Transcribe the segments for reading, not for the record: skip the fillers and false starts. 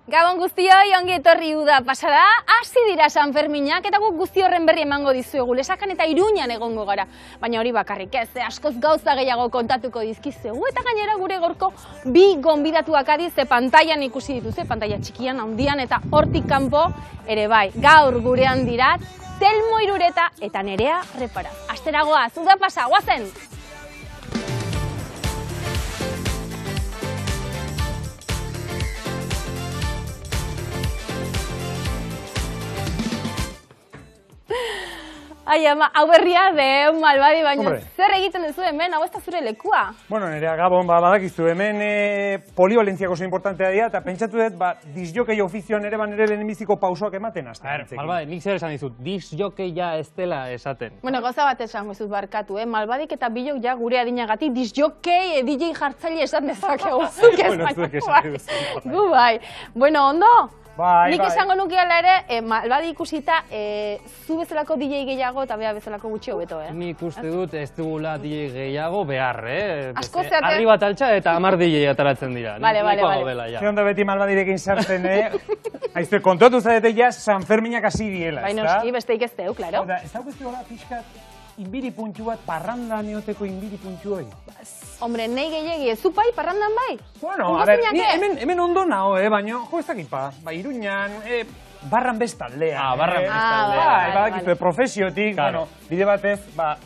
Gabon guztioi, ongi etorri uda pasada, hasi dira San Ferminak eta guk guzti horren berri emango dizuegu, Lesakan eta Iruñan egongo gara. Baina hori bakarrik ez, askoz gauza gehiago kontatuko dizkizuegu eta gainera gure gorko bi gonbidatuak adiz pantailan ikusi dituzte, pantaila txikian, handian eta hortik kanpo ere bai. Gaur gurean dira Telmo Irureta eta Nerea Repara. Asteragoaz, uda pasa, guazen! Ai ama, hau berria de Malbadi, baina zer egiten duzu hemen, hau ez da zure lekua? Bueno, Nerea, Gabon, badakizu, hemen polivalentziako oso importantea dira, eta pentsatu dut, disjokei ofizioan ere ere lehenbiziko pausoak ematen azten. Malbadi, nik zer esan dizut, disjokeia ez dela esaten. Bueno, gauza bat esango izut barkatu, Malbadik eta Bilok ja gure adinagatik disjokei, DJ jartzaile esan dezakegu, zuk ez baina. Gu bai. Bueno, ondo? Nik esango nukeala ere, Malbadi ikusita, zu bezalako DJ gehiago eta bea bezalako gutxi hobeto, Nik uste dut ez dugula DJ gehiago behar, Asko zeate... Arri bat altxa eta 10 DJ ataratzen dira. Bale. Zerondo beti Malbadirekin sartzen, Aizte, kontuatu zarete ja San Ferminak hasi diela, ez da? Baina oski, besteik ez deu, klaro. Ez dago ez duela pixkat inbiri puntxu bat, parranda neoteko inbiri puntxu hori? Hombre, nahi gehiagi, ez zu bai, parrandan bai? Bueno, a ver, hemen ondo naho, baina, jo, ez dakit pa, Iruñan, barran bestaldea. Barran bestaldea. Badakizue, profesiotik, bueno, bide batez,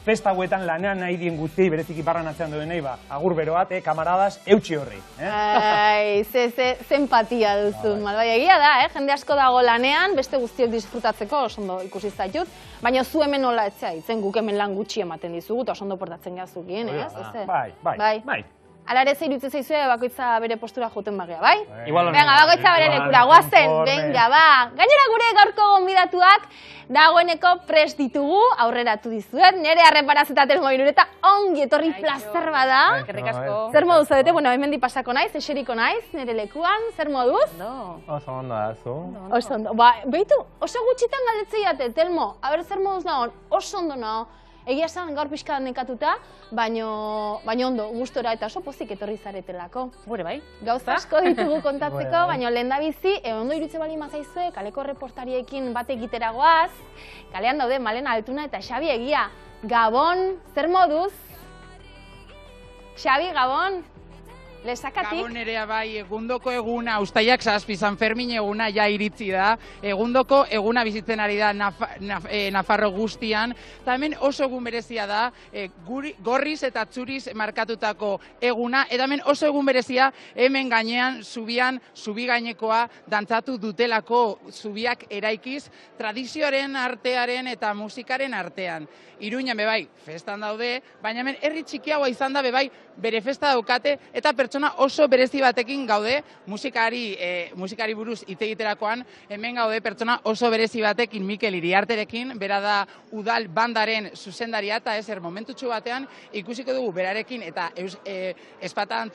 festa hauetan lanean nahi dien guztiei, bereziki barran atzean duen nahi, agur bero bat, kamaradas, eutxi horri. Ai, ze empatia duzu, Malbai, egia da, jende asko dago lanean, beste guztiok disfrutatzeko, osondo ikusi zaitut, baina zu hemen nola etzea hitzen, guk hemen lan gutxi ematen dizugu, eta osondo portatzen gazukien, ez? Bai. Ala ere zeirutzen zaizue, bakoitza bere postura joten bagea, bai? Venga, bakoitza bere lekura, guazen, venga, ba! Gainera gure gaurko gonbidatuak dagoeneko prest ditugu, aurreratu dizuet, Nerea Reparaz eta Telmo Irureta ongi etorri plazer bada. Zer moduz zaudete? Bueno, hemen pasako naiz, eseriko naiz, nire lekuan, zer moduz? Oso ondo da, zu? Oso ondo, behitu, oso gutxitan galdetzeiate, Telmo, aber zer moduz nagoen, oso ondo nago. Egia esan gaur pixka nekatuta, baina ondo, gustora eta oso pozik etorri zaretelako. Gure bai. Gauza asko ditugu kontatzeko, baina lehendabizi, ondo iruditzen bali mazaizue, kaleko reportariekin bat egiteragoaz, kalean daude Malena Altuna eta Xabi Egia. Gabon, zer moduz? Xabi, Gabon? Lesakatik? Gabon Nerea bai, egundoko eguna, ustaiak 7 San Fermin eguna ja iritzi da. Egundoko eguna bizitzen ari da Nafarro guztian. Eta hemen oso egun berezia da, gorriz eta txuriz markatutako eguna. Eta hemen oso egun berezia, hemen gainean, zubi gainekoa, dantzatu dutelako zubiak eraikiz, tradizioaren artearen eta musikaren artean. Iruñan bebai, festan daude, baina hemen herri txikiagoa izan da bebai, bere festa daukate eta pertsona oso berezi batekin gaude, musikari buruz hitz egiterakoan, hemen gaude pertsona oso berezi batekin Mikel Iriarterekin, bera da udal bandaren zuzendaria eta momentutxu batean ikusiko dugu berarekin eta ezpata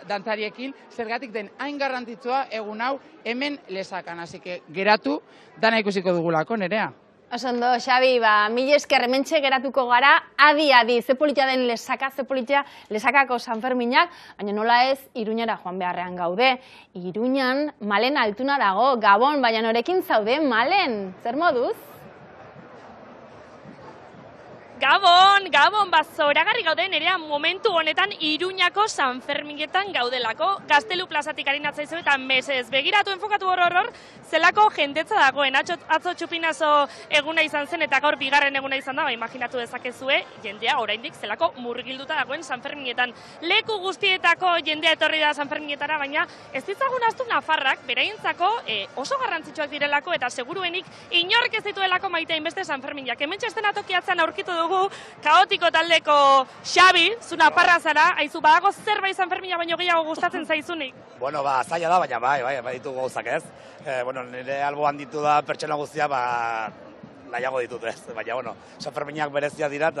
dantzariekin zergatik den hain garrantzitsua egun hau hemen Lesakan, hasi que geratu dana ikusiko dugulako, Nerea. Osondo, Xabi, mila esker hementxe geratuko gara, adi, ze politia den Lesaka, ze politia Lesakako San Ferminak, baina nola ez, Iruñara joan beharrean gaude. Iruñan, Malen Altuna dago, Gabon, baina norekin zaude, Malen, zer moduz? Gabon, zoragarri gaude Nerea momentu honetan Iruñako San Ferminetan gaudelako. Gaztelu plazatik arinatzaizu eta mesez begiratu enfokatu hor, zelako jendetza dagoen. Atzo txupinazo eguna izan zen eta gaur bigarren eguna izan da, imaginatu dezakezue, jendea oraindik zelako murgilduta dagoen San Ferminetan. Leku guztietako jendea etorri da San Ferminetara, baina ez ditzagun ahaztu Nafarrak, beraientzako oso garrantzitsuak direlako eta seguruenik inork ez dituelako maite inbeste San Ferminak. Hementxe estenatokiatzen aurkitu dugu kaotiko taldeko Xabi, zu naparra zara, haizu badago zerbait San Fermina baino gehiago gustatzen zaizunik? Bueno, zaila da, baina bai ditugu gauzak ez. Nire alboan ditu da pertsona guztia, nahiago ditut ez. Baina, San Ferminak berezia dira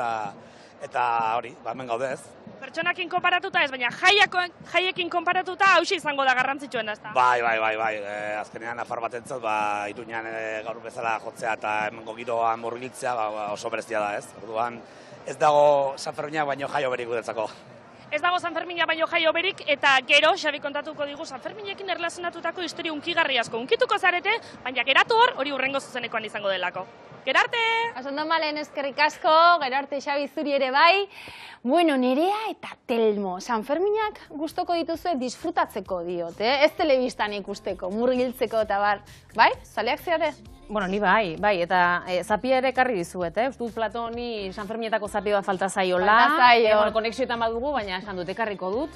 eta hori, hemen gaude ez. Pertsonakin konparatuta ez, baina jaiekin konparatuta hauxe izango da garrantzitsuen da, ezta? Bai. Azkenean Nafar batentzat, Iruñan gaur bezala jotzea eta hemengo giroan murgiltzea oso berezia da ez. Orduan ez dago San Ferminak baino jaio berik guretzako. ez dago Sanfermina baino jaio berik, eta gero Xabi kontatuko digu Sanferminekin erlazionatutako historia unkigarri asko. Unkituko zarete, baina geratu hori hurrengo zuzenekoan izango delako. Gerarte! Asondo malen eskerrik asko, gerarte Xabi zuri ere bai. Bueno, Nerea eta Telmo, Sanferminak gustoko dituzue disfrutatzeko diot, ez telebistan ikusteko, murgiltzeko eta bar. Bai? Zaleak zeare? Bueno, ni bai, eta zapia ere ekarri dizuet, Uste dut Platoni Sanferminetako zapia bat falta zaiola. Falta zaio. Konexioetan badugu, baina esan dut ekarriko dut.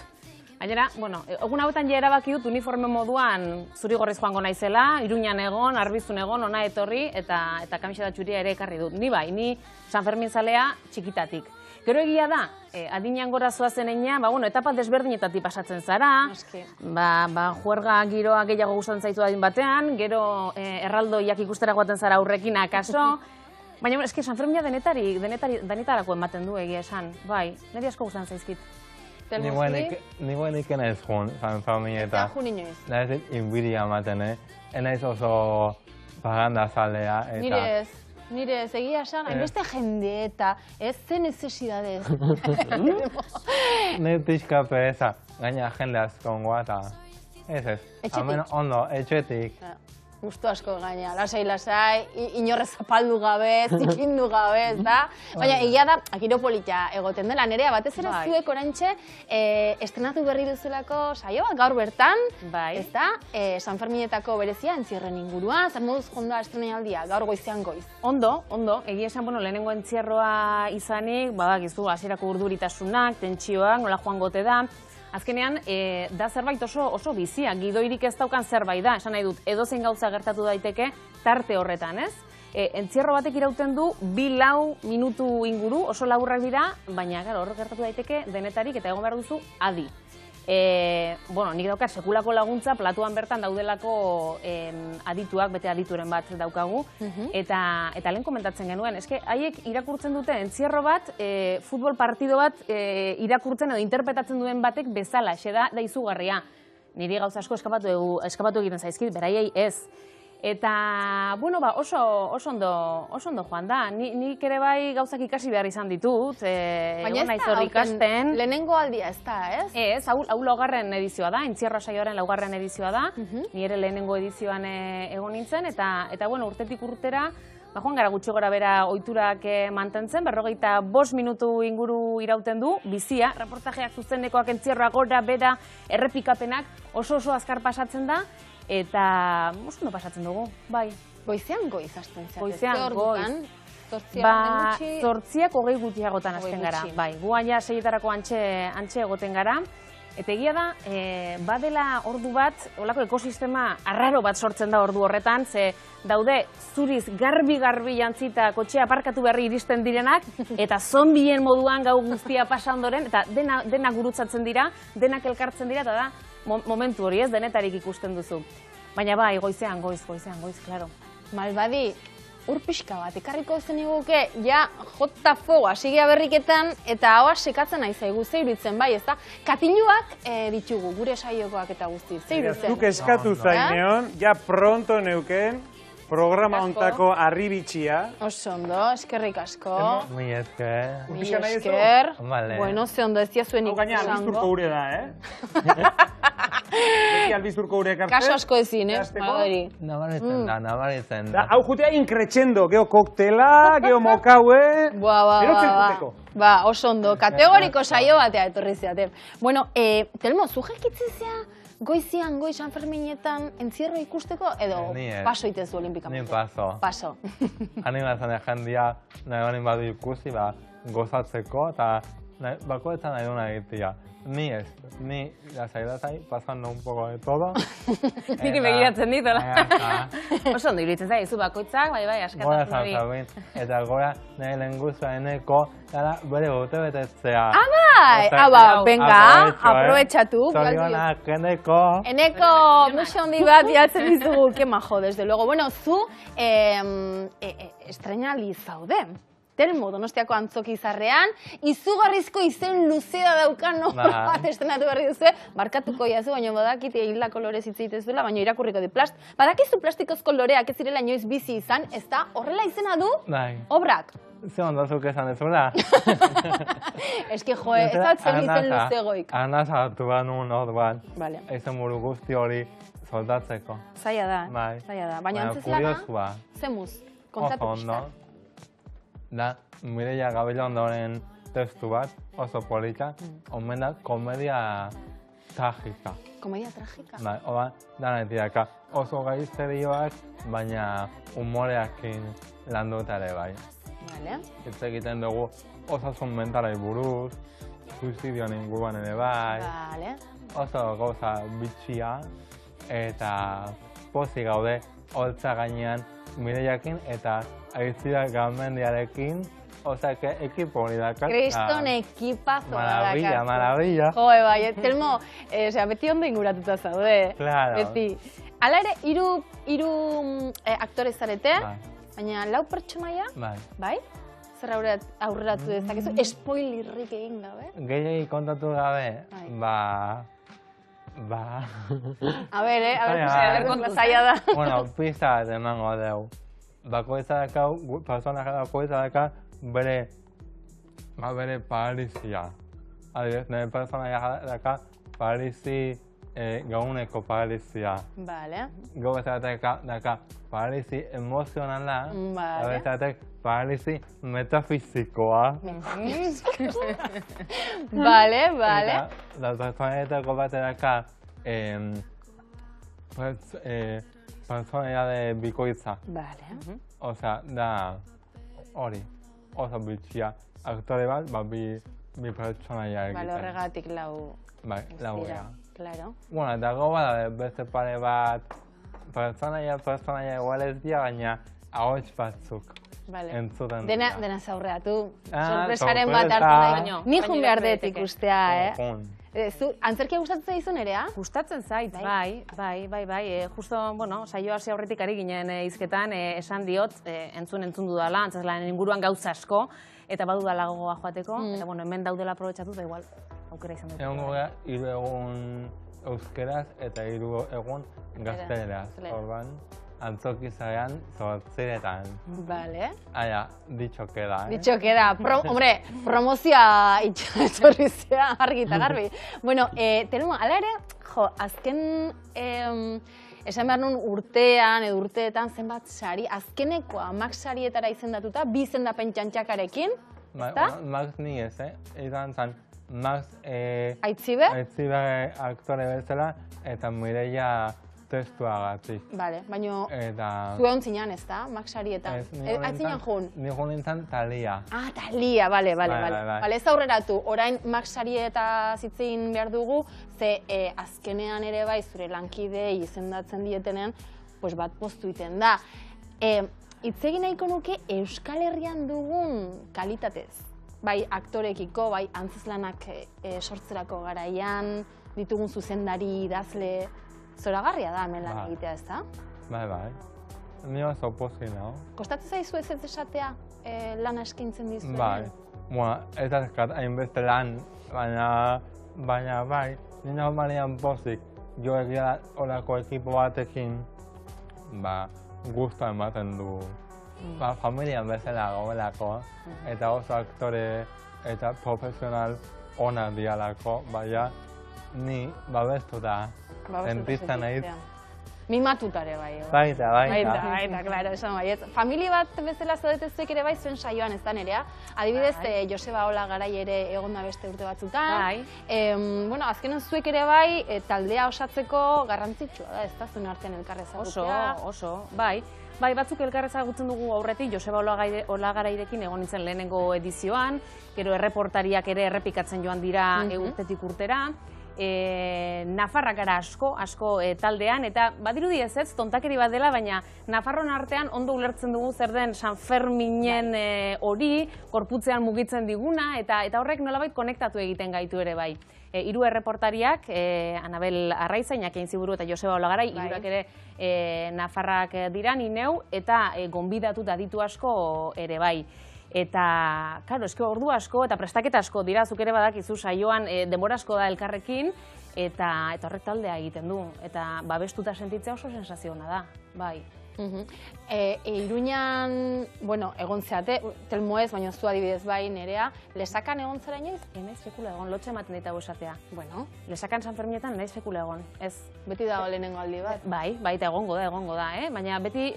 Gainera, bueno, egun hauetan ja erabaki dut uniforme moduan zuri-gorriz joango naizela, Iruñan egon, Arbizun egon, ona etorri, eta kamiseta txuria ere ekarri dut. Ni bai, ni Sanfermin zalea txikitatik. Gero egia da, adinean gora zoazen einean, etapa desberdinetatik pasatzen zara, juerga giroa gehiago gustatzen zaitu adin batean, gero erraldoiak ikustera guaten zara aurrekin akaso, baina eski Sanfermina denetarako ematen du egia esan, bai, niri asko gustatzen zaizkit. Ni buenik enaiz jun, Sanfermineta. Eta jun inoiz. Naiz inbidia ematen, enaiz oso paganda zalea. Nire ez, egia esan, hainbeste jende eta ez zen necesidadez. Nire pixka pereza, gaina jende azkongoa eta ez. Hemen ondo, etxetik. Gusto asko gaina, lasai, inorrez zapaldu gabe, zikindu gabe, ez da? Baina egia da, akiro polita egoten dela, Nerea, batez ere zuek orantxe estrenatu berri duzulako saio bat gaur bertan, ez da? Sanferminetako berezia entzierren inguruan, zer moduz jondoa estrenaldia, gaur goizean goiz. Ondo, egia esan, lehenengo entzierroa izanik, badakizu, hasierako urduritasunak, tentsioak, nola joan gote da, azkenean, da zerbait oso bizia, gidoirik ez daukan zerbait da, esan nahi dut, edozein gauza gertatu daiteke tarte horretan, ez? Entzierro batek irauten du, 2-4 minutu inguru, oso laburrak dira, baina hor gertatu daiteke denetarik eta egon behar duzu adi. Nik daukat sekulako laguntza, platuan bertan daudelako adituak, bete adituren bat daukagu, eta lehen komentatzen genuen, eske haiek irakurtzen dute entzierro bat, futbol partido bat irakurtzen edo interpretatzen duen batek bezala, xe da izugarria. Niri gauza asko eskapatu egiten zaizkit, beraiei ez. Eta, oso ondo joan da. Nik ere bai gauzak ikasi behar izan ditut. Baina ez da, lehenengo aldia ez da, ez? Ez, hau laugarren edizioa da, entzierro saioaren laugarren edizioa da. Ni ere lehenengo edizioan egon nintzen, eta urtetik urtera, joan gara gutxi gora bera ohiturak mantentzen, 45 minutu inguru irauten du, bizia, reportajeak zuzenekoak entzierroa gora bera, errepikapenak oso azkar pasatzen da, eta oso ondo pasatzen dugu, bai. Goizean goiz hasten zera. Goizean goiz. 8:00 gutxiagotan hasten gara, bai. Gu aia 6:00 antxe egoten gara. Eta egia da, badela ordu bat, olako ekosistema arraro bat sortzen da ordu horretan, ze daude zuriz garbi jantzita kotxea aparkatu berri iristen direnak, eta zombien moduan gau guztia pasa ondoren, eta denak gurutzatzen dira, denak elkartzen dira, eta da momentu hori ez, denetarik ikusten duzu. Baina bai, goizean goiz, klaro. Malbadi, ur pixka bat, ekarriko zen iguke, ja, jota fuego, asigea berriketan, eta hoa sekatzen nahi zaigu, zeiritzen, bai, ez da? Katiluak ditugu, gure saiokoak eta guzti, zeiritzen. Zuk eskatu zaineon, ja pronto neuken, programa ontako arribitxia. Oso ondo, eskerrik asko. Mi esker. Mi esker. Vale. Bueno, ze ondo ez diazuen ikusango. Gaina albizturko gure da, Beti albizturko gure ekartzen. Kaso asko ezin, Malbadi. Nabaritzen da. Hau jutea inkretxendo, geho koktela, geho mokaue. Ba, oso ondo, kategoriko saio batea etorri zeate. Bueno, Telmo, zu jelkitzen zea goizian, goiz Sanferminetan entzierro ikusteko, edo paso itezu olimpikamen? Ni paso. Paso. Animatzen jendia nahi honin badu ikusi, gozatzeko, eta bakoetan nahi duna egitea. Ni ez, ni lasai, pasando un poco de todo. Niri begiratzen dit, hola? Oso ondo iruditzen zaizu bakoitzak, bai, askatasun hori. Eta gora nahi lehen guztua eneko, bere bote betetzea. Bai, venga, aprobetxatu. Zorionak, eneko. Eneko, muxo handi bat jatzen dizugu, que majo, desde luego. Bueno, zu estrenali zaude. Telmo, Donostiako antzoki izarrean, izugarrizko izen luzea daukan bat estrenatu berri duzu, barkatuko jazu, baina badakite hildako lorez hitz duela, baina irakurriko di badakizu plastikozko loreak ez zirela inoiz bizi izan, ez da horrela izena du obrak. ze ondozuk esan ezula. Eski jo, ez dut zen izen luzegoik. Arnaz hartu banun orduan, Vale. ezen buru guzti hori soldatzeko. Zaila da, Bai. zaila da. Baina antzeslana, Kuriosua. zemuz, kontatu Oso pixka. ondo. Da, Mireia Gabilondoren testu bat, oso polita, omen da komedia tragika. Komedia tragika. Bai, oba, danetiraka oso gaizterioak, baina humoreakin landuta ere bai. Vale. Hitz egiten dugu osasun mentalai buruz, suizidioan inguruan ere bai, Vale. oso gauza bitxia, eta pozik gaude holtza gainean Mireiakin eta Aitzira Gamendiarekin, osake ekipo hori dakar. Kriston ekipazo da Maravilla, dakarzu. maravilla. Joe, bai, Telmo, beti ondo inguratuta zaude. Claro. Beti. Hala ere, hiru aktore zarete, Bai, baina lau pertsonaia, bai. bai? Zer aurreratu dezakezu? Spoilerrik egin gabe? Gehiagi kontatu gabe, Bai. ba... A ber, Bai, kontu zaila da. Bueno, pista bat emango deu. Bakoitza daka, personaje bakoitza daka, bere paralizia. Adibidez, nire personaje daka paralizi, gauneko paralizia. Vale. Gau bezatek daka paralizi emozionala, Vale. bezatek paralizi metafizikoa. Vale, vale. Eta personajetako bat daka personaia bikoitza. Vale. Osea, da hori, oso bitxia. Aktore bat, bi pertsonaia egiten. Vale, horregatik lau. Bai, lauea. Claro. Bueno, eta goba beste pare bat, pertsonaia igual ez dira, baina ahots batzuk Vale. entzuten Dena zaurreatu. Ah, Sorpresaren bat sorpresa. hartu nahi. Ni jun behar dut daiteke. ikustea, Jun. Zu, antzerkia gustatzen zaizu nerea? Gustatzen zait, bai. Justo, bueno, saio hasi aurretik ari ginen hizketan, esan diot, entzun dudala, antzezlanen inguruan gauza asko, eta badudala gogoa joateko, eta bueno, hemen daudela aprobetxatu, da igual, aukera izan dut. Egon gogea, 3 egun euskeraz eta 3 egun gazteleraz. Gazteleraz. Orban, antzoki zarean, 8etan. Vale. Aia, dicho queda, Dicho queda. Hombre, promozioa etorrizea argi eta garbi. Bueno, Telmo, ala ere, jo, azken esan behar nun urtean edo urteetan zenbat sari, azkenekoa Max sarietara izendatuta, bi izendapen txantxakarekin, ezta? Max ni ez, izan zan, Max Aitziber? aktore bezala eta Mireia testuagatik. Vale, baina Eta... zu egon zinean, ezta? Max sarietan. Aitzinean jun? Ni jun nintzen Talia. Ah, Talia, bale. Bai. Bale, ez aurreratu, orain Max sarieta zitzein behar dugu, ze azkenean ere bai zure lankidei izendatzen dietenean, pues bat poztu iten da. Hitz egin nahiko nuke Euskal Herrian dugun kalitatez. Bai aktorekiko, bai antzezlanak sortzerako garaian, ditugun zuzendari, idazle, zoragarria da hemen lan egitea, ez da? Bai. Ni oso pozik nago. Kostatzen zaizu ez esatea lana eskaintzen dizu? Bai. Bueno, ez azkat hainbeste lan, baina bai, ni normalian pozik. Jo egia olako ekipo batekin, gusta ematen du. Familian bezala gaudelako, eta oso aktore eta profesional ona dialako, baina ni babestuta sentizten naiz. Mimatutare bai. Baita. Claro, esan baiet. Familia bat bezala zaudetezuek ere bai zuen saioan ez da nerea. Adibidez, Joseba Olagarai ere egonda beste urte batzutan. Bai. Bueno, azkenan zuek ere bai taldea osatzeko garrantzitsua da, ez da zuen artean elkar ezagutzea. Oso, bai. Bai, batzuk elkar ezagutzen dugu aurretik, Joseba Olagarairekin egon nintzen lehenengo edizioan, gero erreportariak ere errepikatzen joan dira urtetik urtera. Nafarrak gara asko taldean, eta badirudi ez, tontakeri bat dela, baina Nafarron artean ondo ulertzen dugu zer den San Ferminen hori, korputzean mugitzen diguna, eta horrek nolabait konektatu egiten gaitu ere bai. 3 erreportariak, Anabel Arraiza, Iñaki Aintziburu eta Joseba Olagarai, 3 ere Nafarrak dira, ni neu, eta gonbidatuta ditu asko ere bai. Eta, karo, eske ordu asko eta prestaketa asko dira, zuk ere badakizu saioan denbora asko da elkarrekin, eta horrek taldea egiten du. Eta babestuta sentitzea oso sensazio ona da, bai. Iruñan, bueno, egon zeate, Telmo ez, baina zu adibidez bai, Nerea, lesakan egon zara inoiz? Naiz sekula egon, lotxe ematen ditago esatea. Bueno, Lesakan San Ferminetan naiz sekula egon, ez. beti dago lehenengo aldi bat. Bai, eta egongo da, baina beti,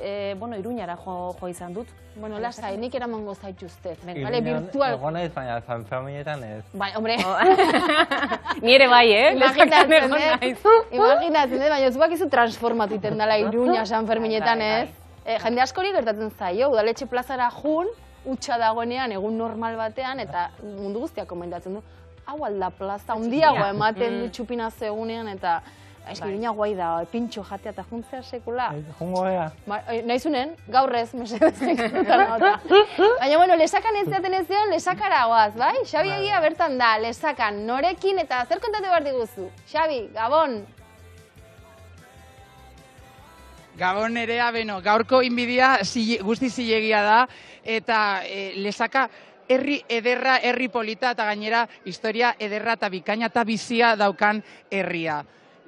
Iruñara jo izan dut. Bueno, lasai, nik eramango zaituztet. Venga, Bale, virtual. Egon naiz, baina San Ferminetan ez. Bai, hombre. Ni ere bai, Imaginatzen egon dut, naiz. baina zuak izu transformatu iten dela Iruña San Ferminetan ez. Jende askori gertatzen zaio, udaletxe plazara jun, utxa dagoenean, egun normal batean, eta mundu guztiak komentatzen du. Hau alda plaza, hundiago ematen du txupinazo egunean, eta Iruña guai da, pintxo jatea eta juntzea sekula. Jungo ea. Nahizunen, gaur ez, mesedezek. Baina, bueno, lesakan ez zaten ez zion, lesakara goaz, bai? Xabi egia bertan da, lesakan, norekin, eta zer kontatu behar diguzu? Xabi, Gabon! Gabon Nerea, beno, gaurko inbidia guzti zilegia da, eta lesaka herri ederra, herri polita, eta gainera historia ederra eta bikaina eta bizia daukan herria.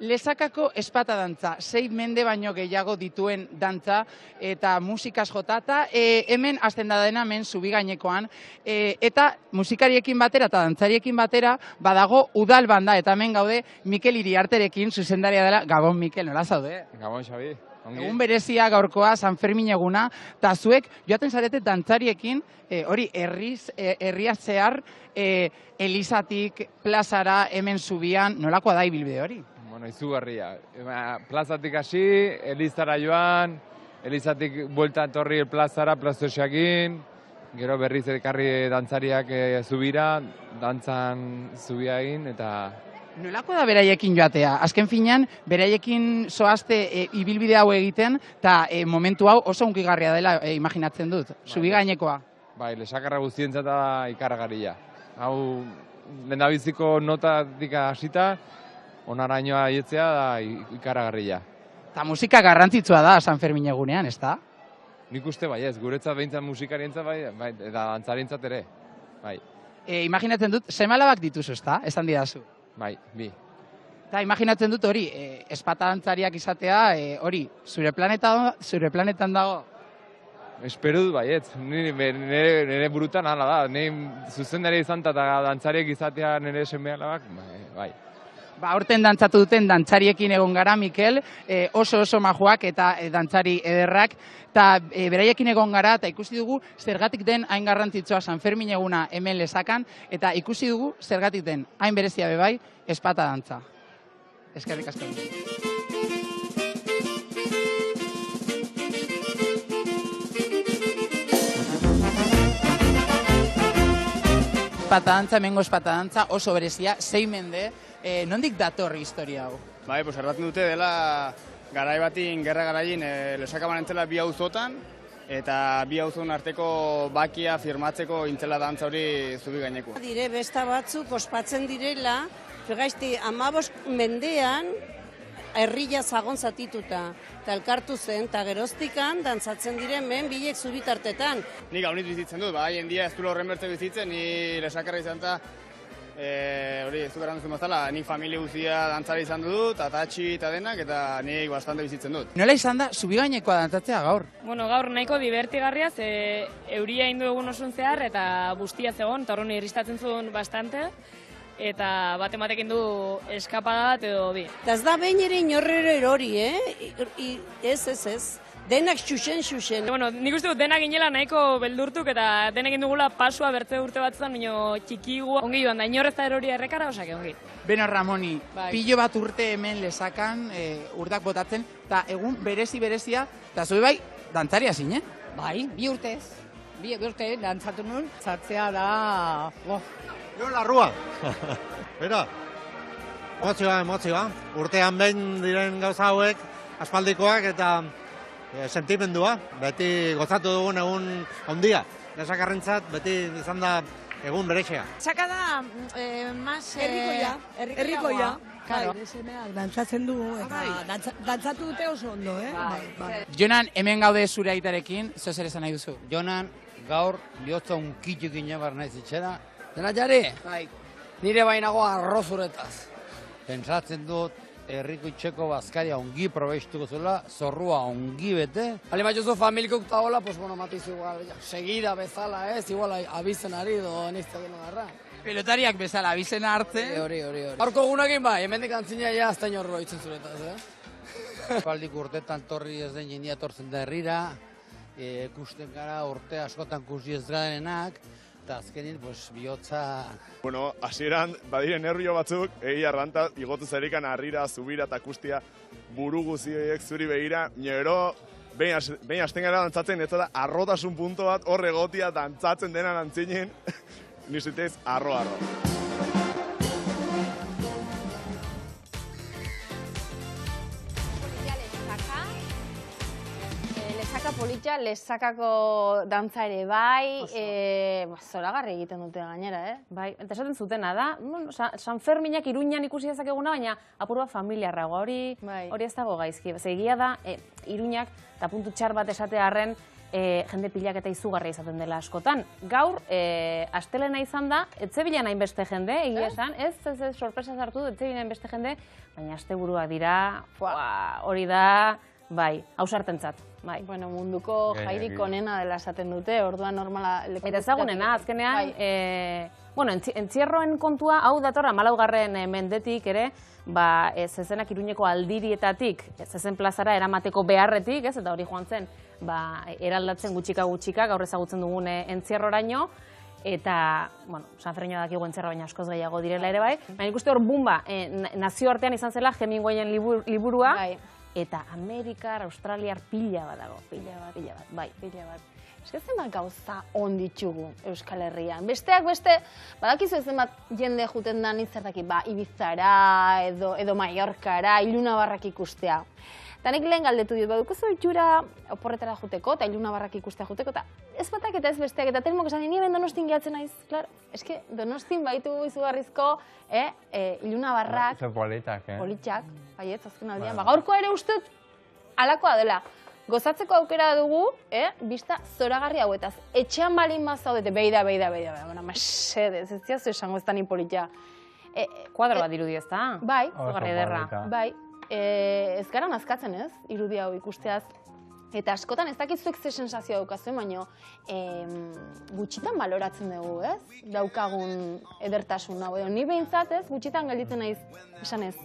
Lesakako espata dantza, 6 mende baino gehiago dituen dantza eta musikaz jota, eta hemen hasten da dena hemen zubi gainekoan, eta musikariekin batera eta dantzariekin batera badago udal banda, eta hemen gaude Mikel Iriarterekin zuzendaria dela. Gabon Mikel, nola zaude? Gabon, Xabi. Egun berezia gaurkoa, San Fermin eguna, eta zuek joaten zarete dantzariekin, hori herria zehar, Elizatik, plazara, hemen zubian, nolakoa da ibilbide hori? Bueno, izugarria. Plazatik hasi, Elizara joan, Elizatik buelta etorri plazara, plazosiakin, gero berriz ekarri dantzariak zubira, dantzan zubia egin, eta... Nolako da beraiekin joatea? Azken finean, beraiekin zoazte ibilbide hau egiten, eta momentu hau oso hunkigarria dela imaginatzen dut, zubi gainekoa. Bai, lesakarra guztientzat da ikaragarria. Hau, lehendabiziko notatik hasita, onarainoa aietzea da ikaragarria. Eta musika garrantzitsua da San Fermin egunean, ez da? Nik uste bai ez, guretzat behintzat musikarientzat bai, eta dantzarientzat ere. Bai. Imaginatzen dut, semalabak dituzu, ez da? Esan didazu. Bai, bi. Eta imaginatzen dut hori, espata dantzariak izatea, hori, zure planetan dago? Espero dut baietz, nire burutan hala da, nire zuzendari izan eta dantzariek izatea nire seme alabak, bai. Ba, aurten dantzatu duten dantzariekin egon gara, Mikel, oso majoak eta dantzari ederrak, eta beraiekin egon gara, eta ikusi dugu zergatik den hain garrantzitsua San Fermin eguna hemen Lesakan, eta ikusi dugu zergatik den hain berezia bebai, espata dantza. Eskerrik asko. Espata dantza, hemengo espata dantza, oso berezia, 6 mende, nondik datorri historia hau? Bai, pues erratzen dute dela garai batin, gerra garaien, Lesaka banentzela 2 auzotan, eta 2 auzon arteko bakia firmatzeko intzela dantza hori zubi gaineko. Dire, besta batzuk ospatzen direla, fegaizti, 15 mendean, herria zagon zatituta, eta elkartu zen, eta geroztikan dantzatzen diren men bilek zubitartetan. Nik haunit bizitzen dut, bai, hendia ez du horren bertze bizitzen, ni Lesakarra izan eta hori, ez dut erantzun bezala, nik familia guztia dantzara izan dut, atatxi eta denak, eta nik bastante bizitzen dut. Nola izan da, zubi gainekoa dantzatzea gaur? Bueno, gaur nahiko divertigarria, ze euria indu egun osun zehar, eta bustia zegoen, eta horren irristatzen zuen bastante, eta batematekin du eskapada bat edo bi. Eta ez da behin ere inorrero erori, ez. Denak xuxen. Bueno, nik uste dut denak inela nahiko beldurtuk eta denekin dugula pasua bertze urte batzutan, minio txikigua. Ongi joan da, inorrez da erori errekara, osake ongi. Beno Ramoni, bai. Pilo bat urte hemen Lesakan, urdak botatzen, eta egun berezia, eta zue bai, dantzaria zinen? Bai, 2 urtez. 2 urte dantzatu nun, zatzea da... Jo, larrua! Bera, emozioa. Urtean behin diren gauza hauek, aspaldikoak eta sentimendua. Beti gozatu dugun egun handia. Lesakarrentzat beti izan da egun berexea. Saka da, mas... Herrikoia. Claro. Dantzatzen dugu, eta dantzatu dute oso ondo, Bai. Jonan, hemen gaude zure aitarekin, zer esan nahi duzu? Jonan, gaur, bihotza unkituk inabar nahi zitxera. Dena jari? Bai. Nire bainago arrozuretaz. Pentsatzen dut, herriko itxeko bazkaria ongi probestuko zuela, zorrua ongi bete. Ale maiozu familikok taola, pues bueno, matiz igual, segida bezala, igual abizen ari do nizte deno garra. Pelotariak bezala, abizena hartze. Hori. Horko gunakin bai, hemendik antzina ja azta inorro itzen zuretaz, Baldik urtetan torri ez den jendia tortzen da herrira, ikusten gara urte askotan kusi ez garenak, eta azkenin, bihotza... Bueno, hasieran badire nervio batzuk, egia arranta, igotu zerikan harrira, zubira eta kustia buru guziek zuri begira, gero, behin hasten gara dantzatzen, ez da, arrotasun punto bat, hor egotia dantzatzen dena antzinen, nizitez, arro. Politxa, lesakako dantza ere bai, zoragarri egiten dute gainera, Bai, eta esaten zutena da, San Ferminak Iruñan ikusi dezakeguna, baina apur bat familiarrago, hori ez dago gaizki. Egia da, Iruñak, eta puntu txar bat esatearren, jende pilak eta izugarria izaten dela askotan. Gaur, astelena izan da, etzebilan hainbeste jende, egia esan, ez sorpresa zartu, etzebilan hainbeste jende, baina asteburuak dira, hori da, bai, hausartentzat. Bueno, munduko jairik onena dela esaten dute, orduan normala... Eta ezagunena, azkenean, entzierroen kontua, hau datorra, 14. mendetik ere, zezenak Iruñeko aldirietatik, zezen plazara eramateko beharretik, eta hori joan zen, eraldatzen gutxika, gaur ezagutzen dugun entzierroraino, eta, San Fermino dakigu entzierro baina askoz gehiago direla ere bai, baina ikuste hor bumba, nazioartean izan zela Hemingwayen liburua, eta Amerikar, Australiar pila bat dago, pila bat. Eskatzen bat gauza onditxugu Euskal Herrian. Besteak beste, badakizu ezen bat jende juten da nitzertaki, Ibizara edo Mallorcara, Ilunabarrak ikustea. Eta nik lehen galdetu dut, badukozu itxura oporretara juteko, eta Ilunabarrak ikustea juteko, eta ez batak eta ez besteak, eta telmok esan, ni hemen Donostin gehatzen naiz, klar, eske Donostin baitu izugarrizko, Ilunabarrak, politxak, baiet, azken aldean, gaurko ere ustut, alakoa dela, gozatzeko aukera dugu, bista zoragarri hauetaz, etxean balin mazaudete, beida, mesedez, ez diazu esango ez da ni politxa. Kuadro bat dirudi ez da? Bai, zogarri ederra. Bai. Ez gara nazkatzen ez, irudi hau ikusteaz. Eta askotan ez dakizuek ze sensazioa daukazuen, baina gutxitan baloratzen dugu, ez? Daukagun edertasun hau. Ni behintzat ez, gutxitan gelditzen naiz, esan ez,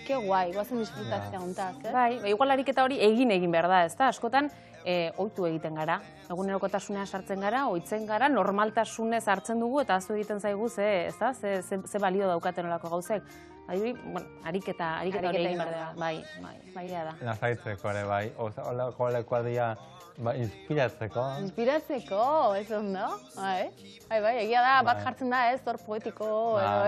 ke guai, guazen disfrutatzea hontaz, ez? Bai, igual ariketa hori egin behar da, ez da? Askotan, ohitu egiten gara. Egunerokotasunean sartzen gara, ohitzen gara, normaltasunez hartzen dugu, eta azu egiten zaigu, ze balio daukaten olako gauzek. Ariketa hori egin behar da. Bai, da. Lasaitzeko ere, bai. Olako lekoa dira, inspiratzeko. Inspiratzeko, ez ondo? Bai, egia da, bat jartzen da, ez, hor poetiko,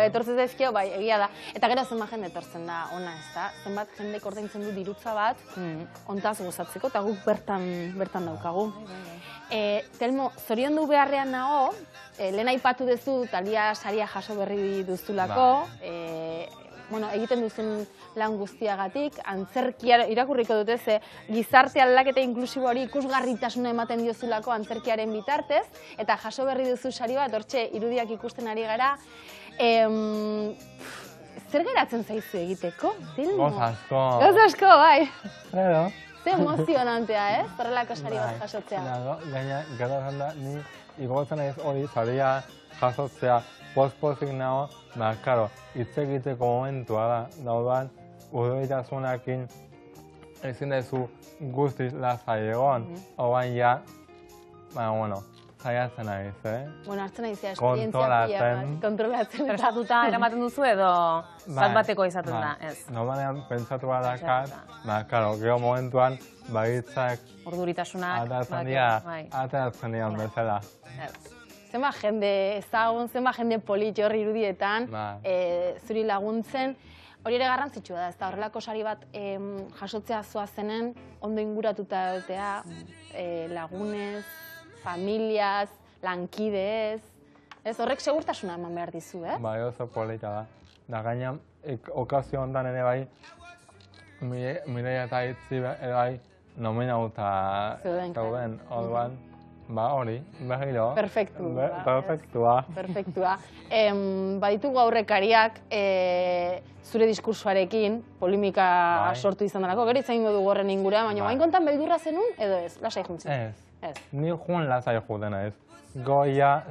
etortzen zaizkio, bai, egia da. Eta gero zenbat jende etortzen da, ona ez da. Zenbat jendek ordaintzen du dirutza bat, ontaz gozatzeko, eta guk bertan daukagu. Telmo, zoriondu beharrean nago, lehen aipatu duzu, Talia saria jaso berri duzulako, egiten duzun lan guztiagatik, antzerkia irakurriko dute ze gizarte aldaketa inklusibo hori ikusgarritasuna ematen diozulako antzerkiaren bitartez, eta jaso berri duzu sari bat, hortxe irudiak ikusten ari gara. Zer geratzen zaizu egiteko, Telmo? Goz asko, bai. Ze emozionantea, ez? Horrelako sari bat jasotzea. Gaina, gara da, ni igotzen ez hori saria jasotzea post-postik nago, karo, hitz egiteko momentua da, daudan, udoitasunakin ezin dezu guztiz lasai egon, hogan ja, saiatzen naiz, hartzen naiz, esperientzia pila bat, kontrolatzen. Prestatuta eramaten duzu edo bateko izaten da, ez? Normalean pentsatu badakat, karo, gero momentuan, bagitzak ateratzen dian bezala. Zenba jende ezagun, zenba jende politxo horri irudietan, zuri laguntzen, hori ere garrantzitsua da, ez da horrelako sari bat jasotzea zoazenen, ondo inguratuta dutea, lagunez, familiaz, lankidez, ez horrek segurtasuna eman behar dizu, Bai, oso polita da. Da gaina, okazio ondan ere bai, Mireia eta Itzi ere bai, nominauta zeuden, orduan, Ba, hori, berriro. Perfektu. Perfektua. Perfektua. Baditugu aurrekariak zure diskursoarekin, polimika sortu izan delako, gero itzaingo dugu horren inguruan, baina bain kontan beldurra zenun, edo ez, lasai juntzen? Ez. Ni joan lasai jutena ez. Goia,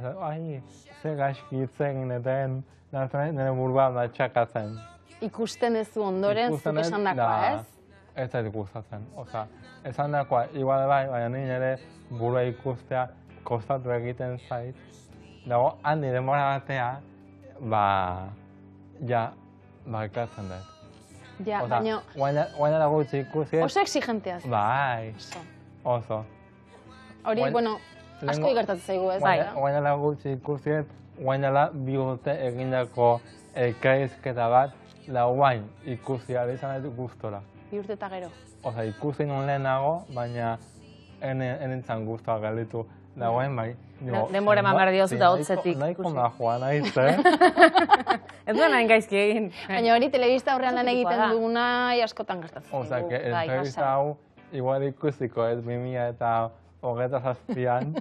ze gaizki itzen eten, nire burua da txakatzen. Ikusten ez du ondoren, zuk esan dakoa, ez? Ez da ikustatzen. Osa, esan dakoa, igual bai, baina nire ere burua ikustea kostatu egiten zait. Dago, handi denbora batea, ikatzen dut. Ja, baina... Guaina dago utzi ikusi... Oso exigenteaz. Bai, oso. Hori, bueno, asko igertatu zaigu ez. Guaina dago utzi ikusi, guaina bi urte egindako elkarrizketa bat, guain ikusi izan dut gustora. Bi urte eta gero. Osa, ikusi nun lehenago, baina enintzen guztua gelditu. Dagoen bai. Denbora eman behar diozu da hotzetik. Nahiko majoa naiz, Ez duen hain gaizki egin. Baina hori telebista horrean lan egiten duguna askotan gertatzen. Osa, telebista hau igual ikusiko ez 2027an.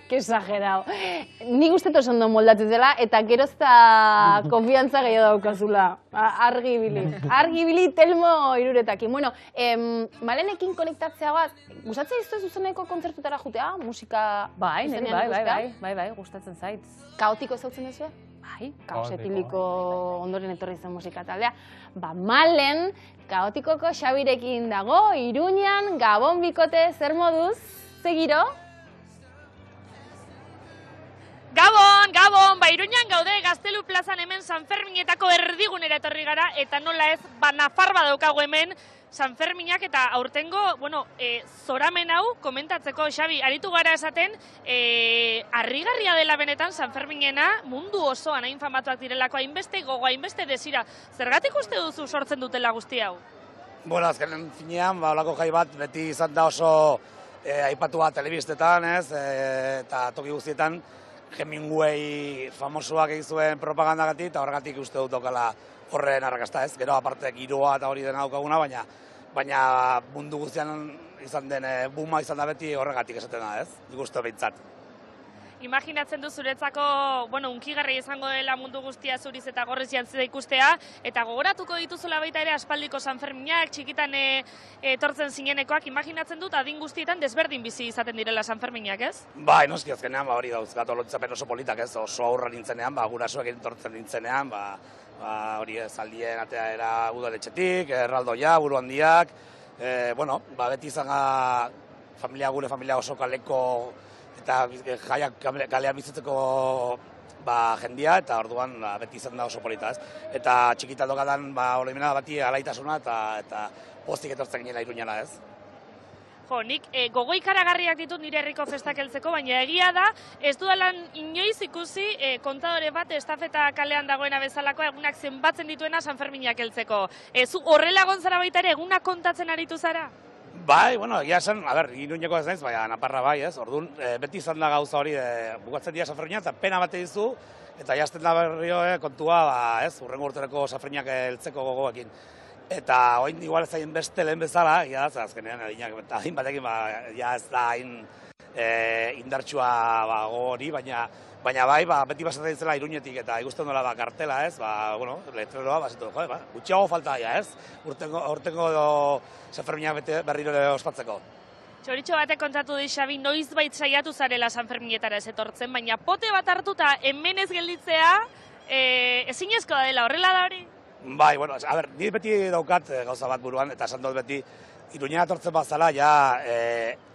Que exagerado. Nik uste oso ondo moldatzen dela, eta geroz eta konfiantza gehiago daukazula. Argi ibili Telmo Iruretakin. Bueno, Malenekin konektatzea bat, gustatzen dizu zuzeneko kontzertutara jutea? Musika... Bai, gustatzen zait. Kaotiko ezautzen duzu? Bai, kaosetiliko ondoren etorri zen musika taldea. Malen, kaotikoko Xabirekin dago, Iruñan, Gabon bikote, zer moduz? Segiro? Gabon, Iruñan gaude, Gaztelu plazan hemen San Ferminetako erdigunera etorri gara, eta nola ez, Nafar badaukagu hemen, San Ferminak eta aurtengo, zoramen hau komentatzeko, Xabi, aritu gara esaten, harrigarria dela benetan San Ferminena mundu osoan hain famatuak direlako, hainbeste gogo, hainbeste desira. Zergatik uste duzu sortzen dutela guzti hau? Bueno, azkenen finean, olako jai bat beti izan da oso aipatua telebistetan, ez, eta toki guztietan, Hemingway famosuak egin zuen propagandagatik, eta horregatik uste dut okala horren arrakasta, ez? Gero aparte giroa eta hori dena daukaguna, baina mundu guztian izan den booma izan da beti horregatik esaten da, ez? Nik uste behintzat. Imaginatzen du zuretzako, unkigarria izango dela mundu guztia zuriz eta gorriz jantzida ikustea, eta gogoratuko dituzula baita ere aspaldiko San Ferminak, txikitan etortzen zinenekoak, imaginatzen dut adin guztietan desberdin bizi izaten direla San Ferminak, ez? Bai, noski azkenean, hori dauz, gato lotzapen oso politak, ez? Oso aurra nintzenean, gurasoekin etortzen nintzenean, hori zaldien atea era udaletxetik, erraldoia, buru handiak, beti izan gure familia oso kaleko eta jaiak kalean bizitzeko jendia, eta orduan beti izan da oso polita, ez? Eta txikita dokadan, horremena bati alaitasuna eta postik etortzen ginen Iruñana, ez? Jo, nik gogo ikaragarriak ditut nire herriko festak heltzeko, baina egia da, ez dudalan inoiz ikusi kontadore bat estafeta kalean dagoena bezalako egunak zenbatzen dituena San Ferminak heltzeko. Zu horrela gontzara baita ere egunak kontatzen aritu zara? Bai, egia esan, Iruñeko ez naiz, baina Naparra bai, ez? Orduan, beti izan da gauza hori, bukatzen dira San Ferminak, eta pena bate dizu, eta jazten da berrio kontua, urrengo urtereko San Ferminak heltzeko gogoekin. Eta oin igual ez hain beste lehen bezala, azkenean adin batekin ez da hain indartsua hori, baina bai, beti basatzen zela Iruñetik eta ikusten dola kartela, ez, letreroa basetu, gutxiago falta daia, ez, urtengo San Ferminak berriro ospatzeko. Txoritxo batek kontatu di, Xabi, noizbait saiatu zarela San Ferminetara ez etortzen, baina pote bat hartuta hemen ez gelditzea, ezinezkoa dela, horrela da hori? Bai, ni beti daukat gauza bat buruan, eta esan dut beti, Iruñera etortzen bazala,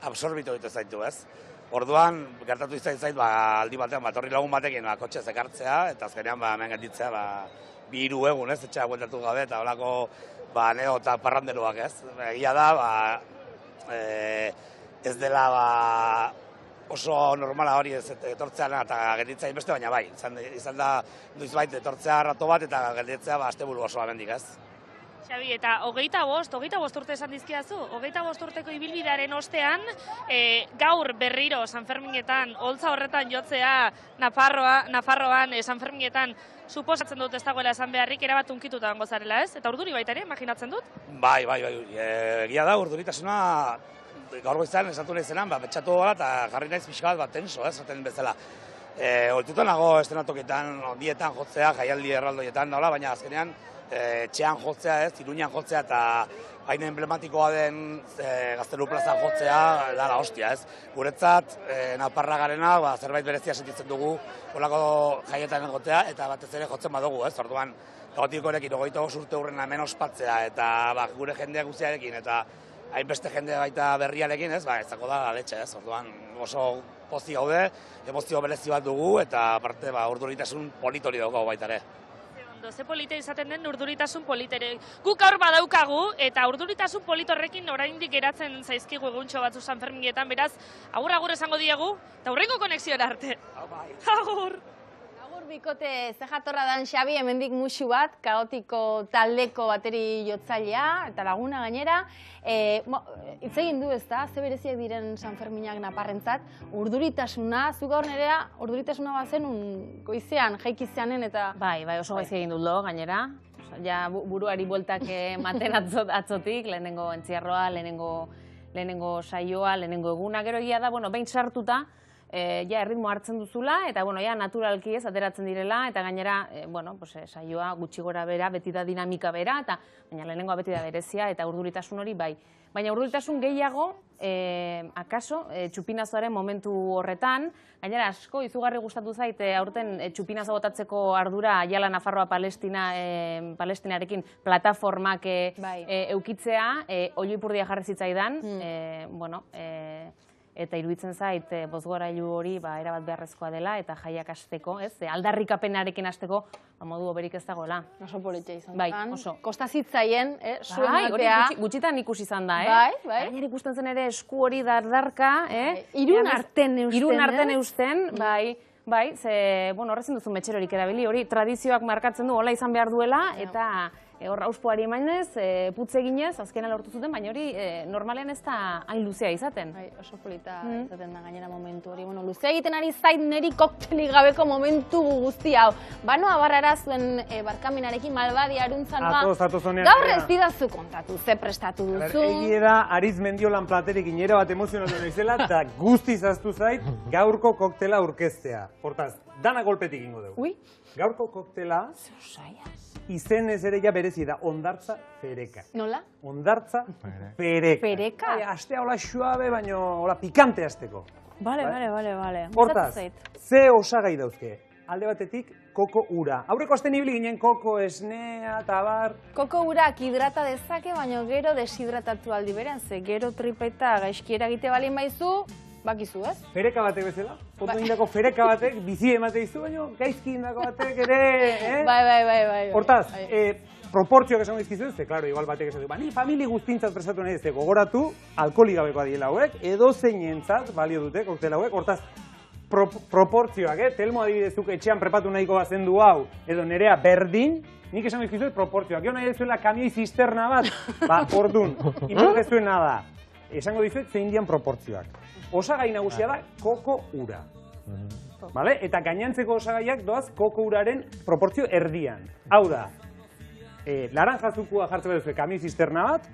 absorbitu ditu zaitu, ez? Orduan, gertatu izan zait, aldi batean, horri lagun batekin, kotxe zekartzea, eta azkenean, hemen gelditzea, 2-3 egun, ez? Etxea bueltatu gabe, eta holako, neo eta parranderuak, ez? Egia da, ez dela, oso normala hori etortzean eta gelditzea inbeste, baina bai, izan da noizbait etortzea rato bat eta gelditzea asteburu osoa hemendik, ez? Xabi, eta 25 urte esan dizkidazu, 25 urteko ibilbidearen ostean, gaur berriro San Ferminetan, holtza horretan jotzea Nafarroan, San Ferminetan, suposatzen dut ez dagoela esan beharrik, erabat unkituta dago zarela, ez? Eta urduri baita ere, imaginatzen dut? Bai, egia da, urduritasuna gaur goizan esatu nahi zenan, betxatu gara eta jarri naiz pixka bat tenso, zaten bezala. Oltuta nago estenatoketan, ondietan jotzea, jaialdi erraldoietan, baina azkenean etxean jotzea, Iruñan jotzea eta hain emblematikoa den Gaztelu plazan jotzea, da la hostia, Guretzat, naparra garena, zerbait berezia sentitzen dugu, holako jaietan egotea, eta batez ere jotzen badugu, orduan, egotikorekin, 25 urte hurrena hemen ospatzea, eta gure jendea guztiarekin, eta hainbeste jende baita berriarekin, ez zako da letxe, orduan oso pozi gaude, emozio berezi bat dugu, eta aparte urduritasun politori dugu baita ere. Ze polite izaten den urduritasun politere. Guk aur badaukagu, eta urduritasun politorrekin oraindik geratzen zaizkigu eguntxo batzu Sanferminetan, beraz, agur esango diegu, eta hurrengo konexiora arte. Agur! Agur bikote, ze jatorra dan Xabi, hemendik musu bat, kaotiko taldeko bateri jotzailea, eta laguna gainera. Hitz egin du ez da, ze bereziak diren Sanferminak naparrentzat, urduritasuna, zu gaur nerea, urduritasuna bazen goizean, jaikizeanen eta... Bai, oso gaizki egin dut lo, gainera. Ja, buruari bueltak ematen atzotik, lehenengo entzierroa, lehenengo saioa, lehenengo eguna, gero egia da, behin sartuta, ja erritmo hartzen duzula, eta ja naturalki ez ateratzen direla, eta gainera, saioa gutxi gora bera, beti da dinamika bera, eta baina lehenengoa beti da berezia, eta urduritasun hori bai. Baina urduritasun gehiago, akaso, txupinazoaren momentu horretan, gainera asko izugarri gustatu zait, aurten txupinazo botatzeko ardura Ayala Nafarroa Palestinarekin plataformak eukitzea, oiloipurdia jarri zitzaidan, eta iruditzen zait bozgorailu hori erabat beharrezkoa dela eta jaiak hasteko, aldarrikapenarekin hasteko modu hoberik ez dagoela. Oso politia izan bai, zen. oso. Kosta zitzaien, zuen hori batea. Gutxitan ikusi izan da, Bai. Gainera ikusten zen ere esku hori dardarka, Irun arten eusten, Irun arten eusten, bai, ze, horrezin duzu metxerorik erabili, hori tradizioak markatzen du, hola izan behar duela, eta hor auspoari emanez, putze eginez, azkena lortu zuten, baina hori normalean ez da hain luzea izaten. Oso polita izaten da gainera momentu hori. Luzea egiten ari zait neri koktelik gabeko momentu guzti hau. Banoa barrara zuen barkaminarekin Malbadia aruntzan gaur ez didazu kontatu, ze prestatu duzu. Egie da, Ariz Mendiolan platerik inera bat emozionatu naizela, eta guztiz aztu zait gaurko koktela aurkeztea. Hortaz, dana golpetik ingo dugu. Gaurko koktela izenez ere ja berezi da, ondartza fereka. Nola? Ondartza fereka. Fereka? Astea hola suabe, baina hola pikante azteko. Bale. Hortaz, ze osagai dauzke? Alde batetik, koko ura. Aurreko asten ibili ginen koko esnea eta bar. Koko urak hidrata dezake, baina gero deshidratatu aldi beran, ze gero tripeta gaizkiera egite balin baizu, bakizu, ez? Fereka batek bezala? Ondo indako fereka batek, bizi emate dizu, baina gaizki indako batek ere, Bai. Hortaz, proportzioak esan dizkizu, ze, klaro, igual batek esan du, ni famili guztintzat prestatu nahi ez, gogoratu, alkoholi gabekoa diela hauek, edo zeinentzat balio dute koktel hauek, hortaz, proportzioak, Telmo adibidezuk etxean prepatu nahiko bazen du hau, edo nerea berdin, nik esan dizkizu proportzioak, jo nahi dezuela kamioi zisterna bat, ordun, inbordezuen nada, esango dizuet zein dian proportzioak. Osagai nagusia da koko ura. Eta gainantzeko osagaiak doaz koko uraren proportzio erdian. Hau da, laranjazukua jartzen duzu kamioi zisterna bat,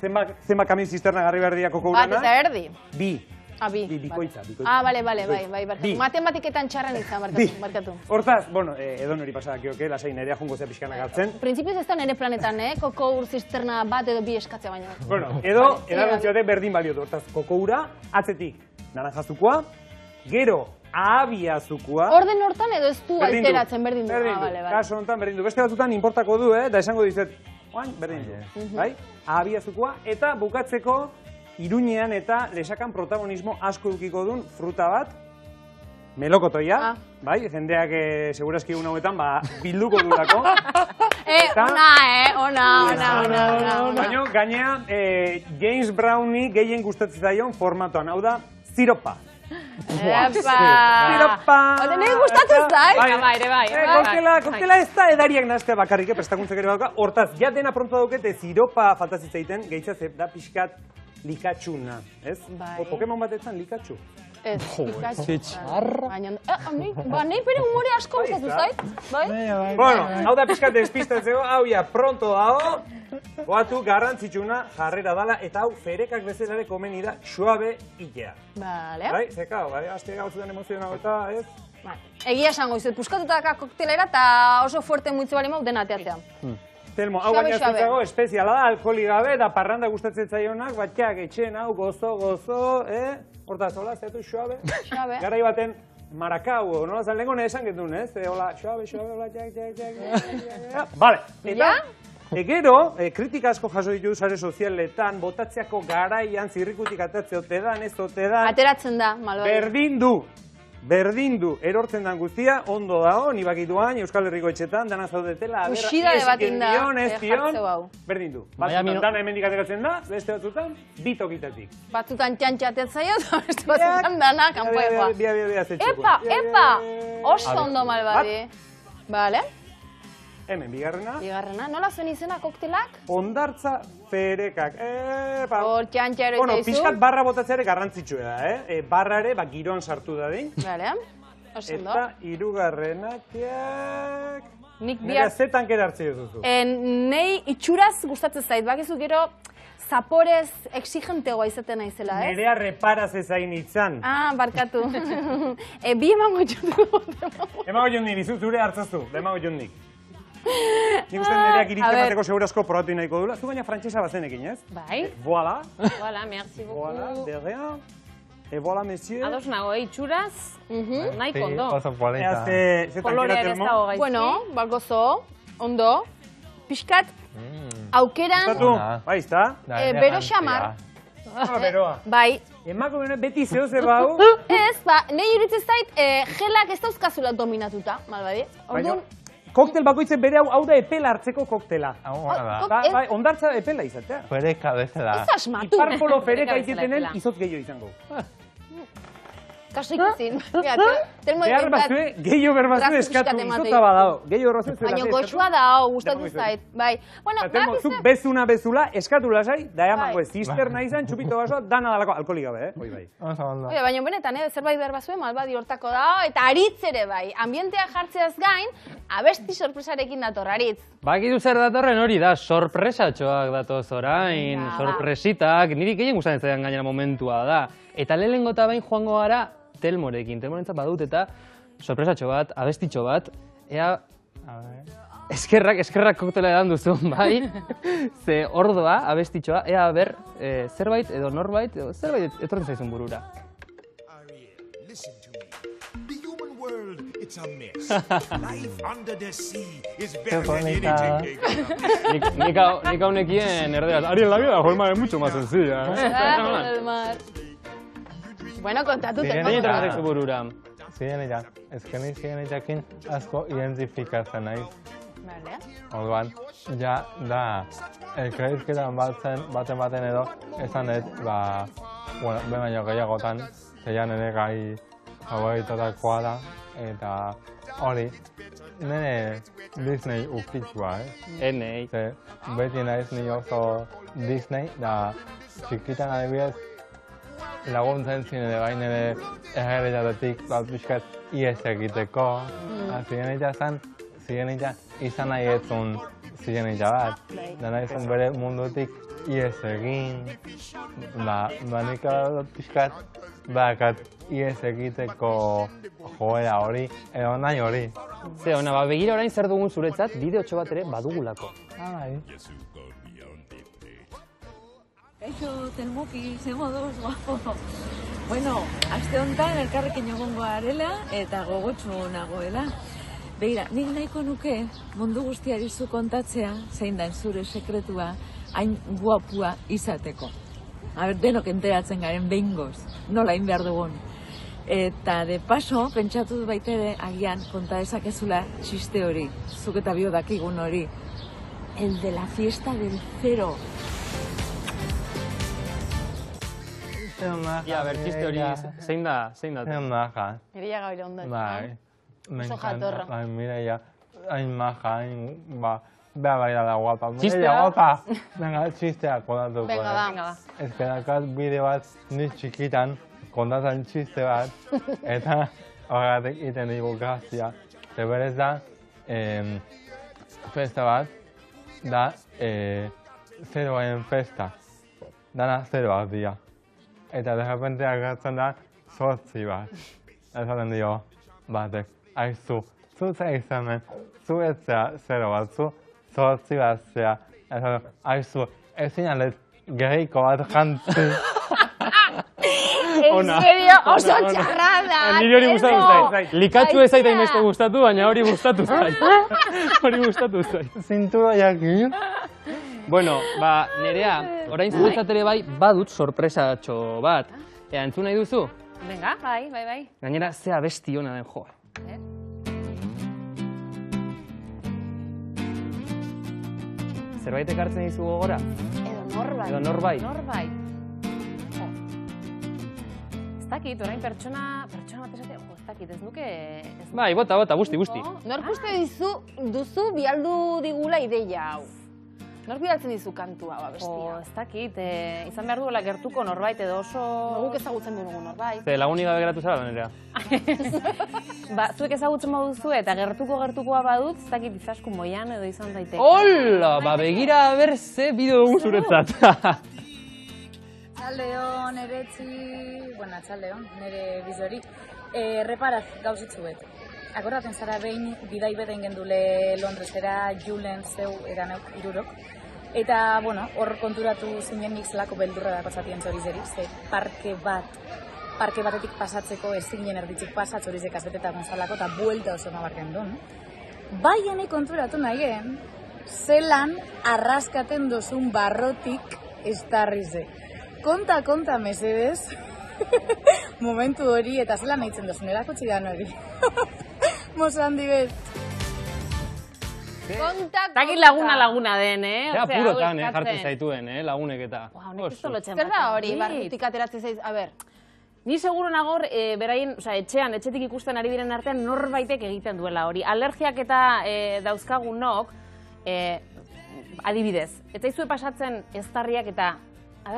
zenbat kamioi zisterna garri behar dira koko urana? Bat eta erdi? Bi. Bi. Bikoitza. Bale, barkatu. Matematiketan txarran izan, barkatu. Hortaz, edo nori pasadakioke, lasai nerea jungo zea pixkanak hartzen. Printzipioz ez da nire planetan, koko ur zisterna bat edo bi eskatzea baina. Edo, edarantzioate berdin balio du. Hortaz, koko ura, atzetik naranjazukoa, gero ahabiazukua. Orden hortan edo ez du alteratzen berdin du. Kaso honetan berdin du. Beste batzutan inportako du, da esango dizet, berdin du. Ahabiazukua, eta bukatzeko Iruñean eta Lesakan protagonismo asko edukiko duen fruta bat, melokotoia, jendeak segurazki egun hauetan bilduko duelako. Ona. Baina gainea James Browni gehien gustatzen zaion formatoan, hau da, ziropa. Ziropa! Nire gustatzen zai? Koktela ez da edariak naztea bakarrik, prestakuntzak ere bauka, hortaz, ja dena pronto daukete ziropa faltazitzaiten, gehitzaz da pixkat likatxuna, ez? Pokemon batetan likatxu. Ez, Pikachu. Txarra. Ba, nahi bere humore asko gustatu zait, bai? Bueno, hau da pixkat despistatzeko, hau ja pronto dago, goatu garrantzitsuna jarrera dala, eta hau ferekak bezalare komeni da suabe itea. Bale. Bai, zekau, bai, azte gautzutan emozionago eta, ez? Egia esango izut, puskatutaka koktelera eta oso fuerte muitzu bali mau dena ateatzea. Telmo, hau baina zutzago espeziala da, alkoholi gabe, eta parranda gustatzen zaionak, batxeak etxen hau, gozo, hortaz, hola, zeatu, suabe? Suabe. Garai baten, Marakau, nola zan lehenko esan getun, ez? Hola, suabe, hola, txak. Vale, eta... Gero, kritika asko jaso ditu sare sozialetan, botatzeako garaian zirrikutik atatzea ote dan, ez ote dan. Ateratzen da, malbari. Berdin du, erortzen dan guztia, ondo dago, ni bakituan, Euskal Herriko etxetan, dana zaudetela, Uxida debatin da, dion, berdin du. Batzutan dana hemendik ateratzen da, beste batzutan, bitokitatik. Batzutan txantxatet zaio, eta beste batzutan dana, kanpoekoa. Bia, Epa, oso ondo malbadi. Bale? Hemen, bigarrena. Bigarrena, nola zuen izena koktelak? Hondartza ferekak. Hor txantxa ero Bueno, itaizu. pixkat barra botatzeare garrantzitsua da, barra ere, giroan sartu da din. Bale, oso ondo. Eta hirugarrenak... Nik Nera zetan kera hartzea duzu. Nei itxuraz gustatzen zait, bakizu gero zaporez exigentegoa izaten naizela, ez? Nerea reparaz ezain itzan. Barkatu. Bi emango jotu. Emango jondik, dizu zure hartzazu, emango jondik. Nik uste nereak iritzemateko segurazko probatu nahiko dula. Zu baina frantsesa bazenekin, ez? Bai. Voilà. Voilà, merci beaucoup. Voilà, de rien. Et voilà, monsieur. Ados nago, itxuraz, nahiko ondo. Oso polita. Kolorea ere ez dago gaizki. Bueno, bagozo, ondo. Pixkat, aukeran... Bai, izta? Bero xamar. Beroa. Bai. Emako beti zehoze bau. Ez, nahi iruditzen zait, gelak ez dauzkazula dominatuta, malbadi. Orduan, koktel bakoitzen bere hau da epela hartzeko koktela. Bai, hondartza epela izatea. Fereka bezala. ez asmatu. Iparpolo fereka iketenen izot gehiago izango. Kaso ikusin. Behar bazue, gehiago berbazue eskatu, izota badao. Gehiago berbazue zuela. Baina goxua da, gustatu zait. Bai. Bueno, zuk bezuna bezula, eskatu lasai, da emango ez zisterna izan, txupito basoa, dana dalako, alkoholik gabe, Hoi bai. Baina benetan, zerbait behar bazue, malbadi hortako da, eta aritz ere bai. Ambientea jartzeaz gain, abesti sorpresarekin dator, aritz. Bakitu zer datorren hori da, sorpresatxoak datoz orain, sorpresitak, niri gehien gustatzen zaidan gainera momentua da. Eta lehenengo eta bain joango gara Telmorekin, Telmorentzat badut eta sorpresatxo bat, abestitxo bat, ea... Eskerrak koktela edan duzu, bai? Ze ordoa, abestitxoa, ea ber, zerbait edo norbait, edo zerbait etorren zaizun burura. It's a mess. Life under the sea is better than anything. Nik haunekien erderaz, Ariel, la vida del mar es mucho más sencilla. Del mar. Bueno, kontatu Zein etorren zaizu burura? Zirenita, ezken zirenitakin asko identifikatzen naiz. Orduan, ja, da, elkarrizketan baten edo, esan dut, bueno, baino gehiagotan, zeian ere gai favoritotakoa da, eta hori, nire Disney ukitxua, Enei. Ze, beti naiz ni oso Disney, da, txikitan adibidez, laguntzen zinen ere bain ere egerritatetik bat pixkat ies egiteko. Zirenita izan nahi etzun zirenita bat. Da nahi zuen bere mundutik ies egin. Nik pixkat bakat ies egiteko joera hori, edo nahi hori. Ze hona, begira orain zer dugun zuretzat, bideotxo bat ere badugulako. Kaixo, Telmoki, ze moduz, guapo. Bueno, aste honetan elkarrekin egongo garela eta gogotsu nagoela. Begira, nik nahiko nuke mundu guztiari zu kontatzea, zein da zure sekretua, hain guapua izateko. Denok enteratzen garen behingoz, nola hain behar dugun. Eta de paso, pentsatu baita ere, agian konta dezakezula txiste hori, zuk eta bio dakigun hori. El de la fiesta del cero. Ja, bertxiste hori, zein da? Zein maja. Mireia gaur ondo. Bai. Oso jatorra. Bai, Mireia, hain maja, beha baila da guapa. Txistea? Guapa! Venga, txisteak kodatuko. Venga, da. Ez que dakat bide bat nik txikitan, kontatzen txiste bat, eta horregatik iten dugu grazia. Eta berez da, festa bat, da zeroen festa. Dana zeroak dira. Eta de repente agertzen da 8 bat. Esaten dio batek, aizu, zu ze izanen, zu ez zera 0 bat, zu 8 bat zera. Esaten, aizu, ezin alet gerriko bat jantzi. En serio, oso txarra da. Niri hori gustatu zait. Likatxu ez zaita inbeste gustatu, baina hori gustatu zait. Hori gustatu zait. Zintura jakin. Bueno, Nerea, orain zuretzat ere bai badut sorpresatxo bat. Entzun nahi duzu? Venga, bai. Gainera, ze abesti hona den joa. Zerbait ekartzen dizu gogora? Edo norbait. Ez dakit, orain pertsona bat esatea, ez dakit, ez nuke... Bai, bota, busti. Nork uste duzu bialdu digula ideia hau? Nork bidaltzen dizu kantua, bestia? Ez dakit, izan behar duela gertuko norbait edo oso... Guk ezagutzen dugu norbait. Ze lagunik gabe geratu zara, Nerea? Zuek ezagutzen baduzu eta gertukoa badut, ez dakit izaskun moian edo izan daiteke. Hola, begira berze bideo dugu zuretzat. Atxaldeon, nere atxaldeon, nere bizori. Reparaz gauzitzuet. Akordaten zara behin bidai beden gendule Londresera, Julen zeu eraneuk irurok. Eta, hor konturatu zinen nik zelako beldurra dako zatien zorizeri, ze parke batetik pasatzeko ezinen erditzik pasatzorizek azbeteta gonzalako eta buelta oso nabarken duen. Baiene konturatu nahien, zelan arraskaten dozun barrotik estarrize. Konta, mesedez, momentu hori eta zelan nahitzen dozun, erako txidan hori. Mozo handi bet. Takit laguna den, Zera purotan, jartzen zaituen, lagunek eta. Zer da hori, barrutik ateratzen zaiz, a ber. Ni seguro nagor, beraien, etxetik ikusten ari diren artean norbaitek egiten duela hori. Alergiak eta dauzkagunok, adibidez, ez zaizue pasatzen eztarriak eta,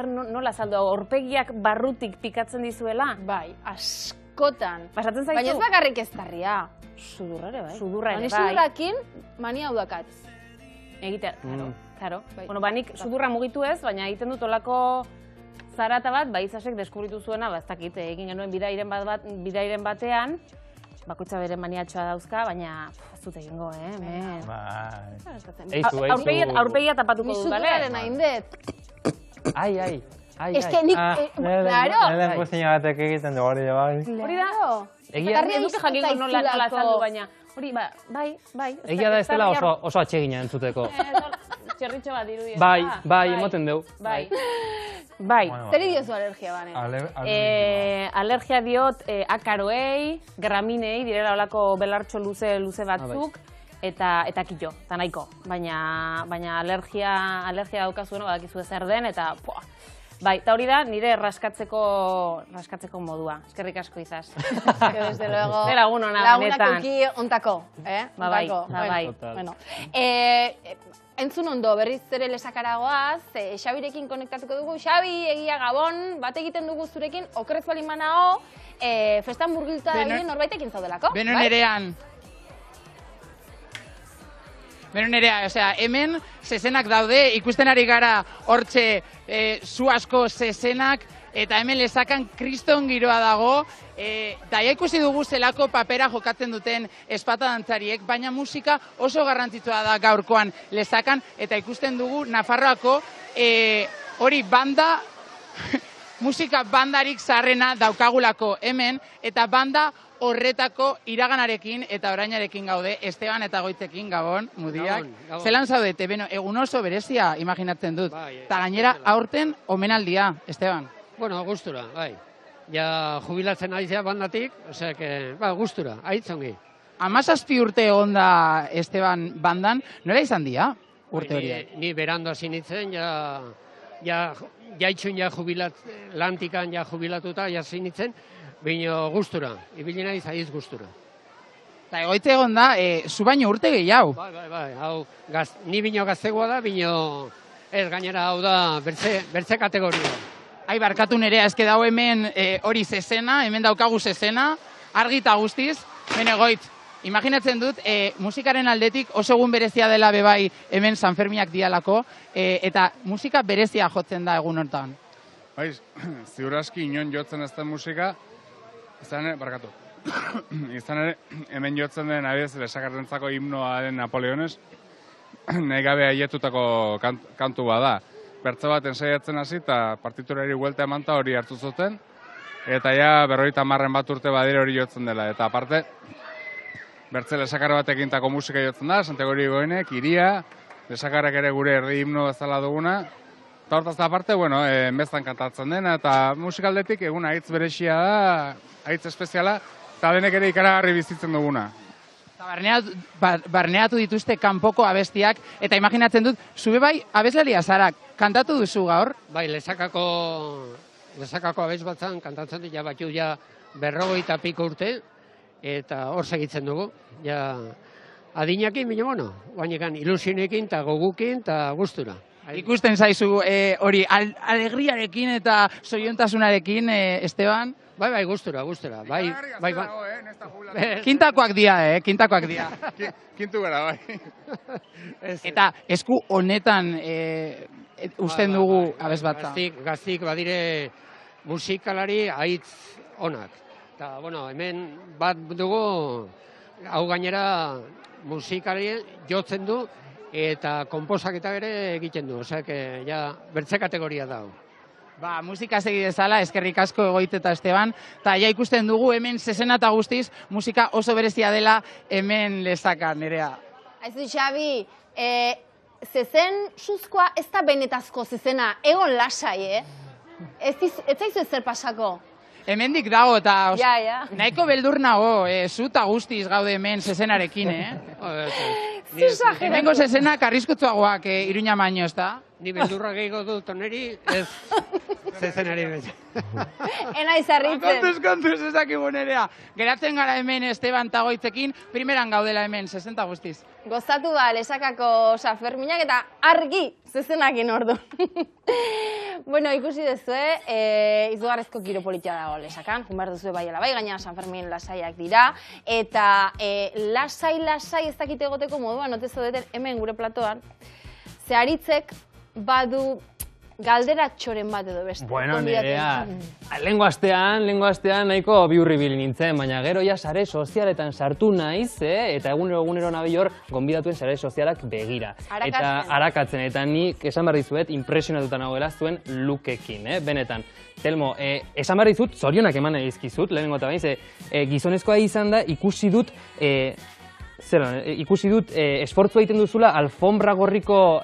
nola saldo, aurpegiak barrutik pikatzen dizuela? Bai, askotan. Pasatzen zaitu? Baina ez bakarrik eztarria. Sudurra ere bai. Ni sudurrakin mania hau dakat. Egitea, karo. Bueno, nik sudurra mugitu ez, baina egiten dut olako zarata bat, Izasek deskubritu zuena, ez dakit, egin genuen bidairen batean, bakoitza bere maniatxoa dauzka, baina ez dut egingo, Aurpegia tapatuko dut, bale? Ni sudurraren haindet. Ai. Ez que nik, claro. Nelen kuzina batek egiten du hori, bai. Hori da? Egia eduke jakingo nola azaldu, baina hori, bai. Egia da ez dela oso atsegina entzuteko. Txerritxo bat dirudi. Bai, emoten dugu. Bai. Zer idiozu alergia bane? Alergia diot akaroei, graminei, direla olako belartxo luze batzuk, eta kilo, eta nahiko. Baina alergia daukazueno badakizu zer den, eta bai, eta hori da nire raskatzeko modua. Eskerrik asko izaz. Desde luego. Zer lagun hona benetan. Lagunak uki ontako. Bai. Bueno. Entzun ondo, berriz ere lesakaragoaz, Xabirekin konektatuko dugu. Xabi, egia Gabon, bat egiten dugu zurekin, okerrez balin manao, festan burgilta da bide norbaitekin zaudelako. Beno nerean. Hemen zezenak daude, ikusten ari gara hortxe zu asko zezenak, eta hemen lesakan kriston giroa dago, daia ikusi dugu zelako papera jokatzen duten espata dantzariek, baina musika oso garrantzitsua da gaurkoan lesakan, eta ikusten dugu Nafarroako hori banda, musika bandarik zaharrena daukagulako hemen, eta banda horretako iraganarekin eta orainarekin gaude, Esteban eta Goitzekin, Gabon, mudiak. Zelan zaudete, egun oso berezia imaginatzen dut. Eta gainera, aurten omenaldia, Esteban. Bueno, gustura, bai. Ja jubilatzen aizea bandatik, osea, gustura, aitzongi. 17 urte egon da Esteban bandan, nola izan dira urte horiek? Ni berando hasi nintzen, jaitxun lantikan jubilatuta, hasi nintzen, baina gustura, ibili naiz aiz gustura. Eta egoitze egon da, zu baino urte gehiago. Bai, hau, ni bino gaztegoa da, bino ez gainera hau da bertze kategoria. Ai, barkatu Nerea, eske dago hemen hori zezena, hemen daukagu zezena, argi eta guztiz, benegoit. Imaginatzen dut, musikaren aldetik oso egun berezia dela bebai hemen San Ferminak dialako, eta musika berezia jotzen da egun hortan. Bai, ziurazki inon jotzen ez den musika, izan ere, hemen jotzen den abiez lesakarrentzako himnoa den Napoleones, nahi gabe aietutako kantu bada. Bertze bat ensaiatzen hasi eta partiturari buelta emanta hori hartu zuten, eta ja 50 bat urte badire hori jotzen dela. Eta aparte, bertze lesakar bat egintako musika jotzen da, Santiago Irigoyenek, Iria, lesakarrak ere gure erdi himno bezala duguna. Eta hortaz da aparte, mestan kantatzen dena, eta musikaldetik egun haitz berexia da, haitz espeziala, eta denek ere ikaragarri bizitzen duguna. Barneatu dituzte kanpoko abestiak, eta imaginatzen dut, zube bai abeslaria zara, kantatu duzu gaur? Bai, lesakako abes batzan kantatzen dut, batu 50 piko urte, eta hor segitzen dugu. Adinakin, bainekan ilusionekin eta gogukin eta gustura. Ikusten zaizu hori alegriarekin eta zoriontasunarekin, Esteban? Bai, gustura. Kintakoak dia, kintakoak dia. Kintu gara, bai. Eta esku honetan usten dugu abez batza. Gaztik badire musikalari haitz onak. Eta, hemen bat dugu, hau gainera musikari jotzen du, eta konposaketa ere egiten du, osea, bertze kategoria da. Musika segi dezala, eskerrik asko Egoitz eta Esteban, eta ikusten dugu hemen zezena eta guztiz, musika oso berezia dela hemen Lesakan, Nerea. Aizu, Xabi, zezen suzkoa ez da benetazko zezena, egon lasai, Ez zaizu ezer pasako. Hemendik dago eta nahiko beldur nago, zu eta guztiz gaude hemen zezenarekin, Hemengo zezenak arriskutsuagoak Iruña baino, ez da? Ni beldurra gehiago dut oneri, ez zezenari beti. Ena izarritzen. Kontuz ezakibu Nerea. Geratzen gara hemen Esteban eta Egoitzekin, primeran gaudela hemen, zezenta guztiz. Gozatu Lesakako San Ferminak eta argi zezenakin ordu. Ikusi duzue, izugarrezko giro politia dago Lesakan, junbar duzue bai ala bai, gaina San Fermin lasaiak dira, eta lasai ez dakite egoteko moduan, notezo deten hemen gure platoan, zeharitzek badu galderatxoren bat edo beste. Nerea, lehengo astean nahiko biurribil nintzen, baina gero sare sozialetan sartu naiz, eta egunero nabil hor gonbidatuen sare sozialak begira. Eta arakatzen, eta nik esan behar dizuet, impresionatuta nagoela zuen lookekin, benetan. Telmo, esan behar dizut, zorionak eman egizkizut, lehenengo eta bain, gizonezkoa izan da ikusi dut esfortzu egiten duzula alfombra gorriko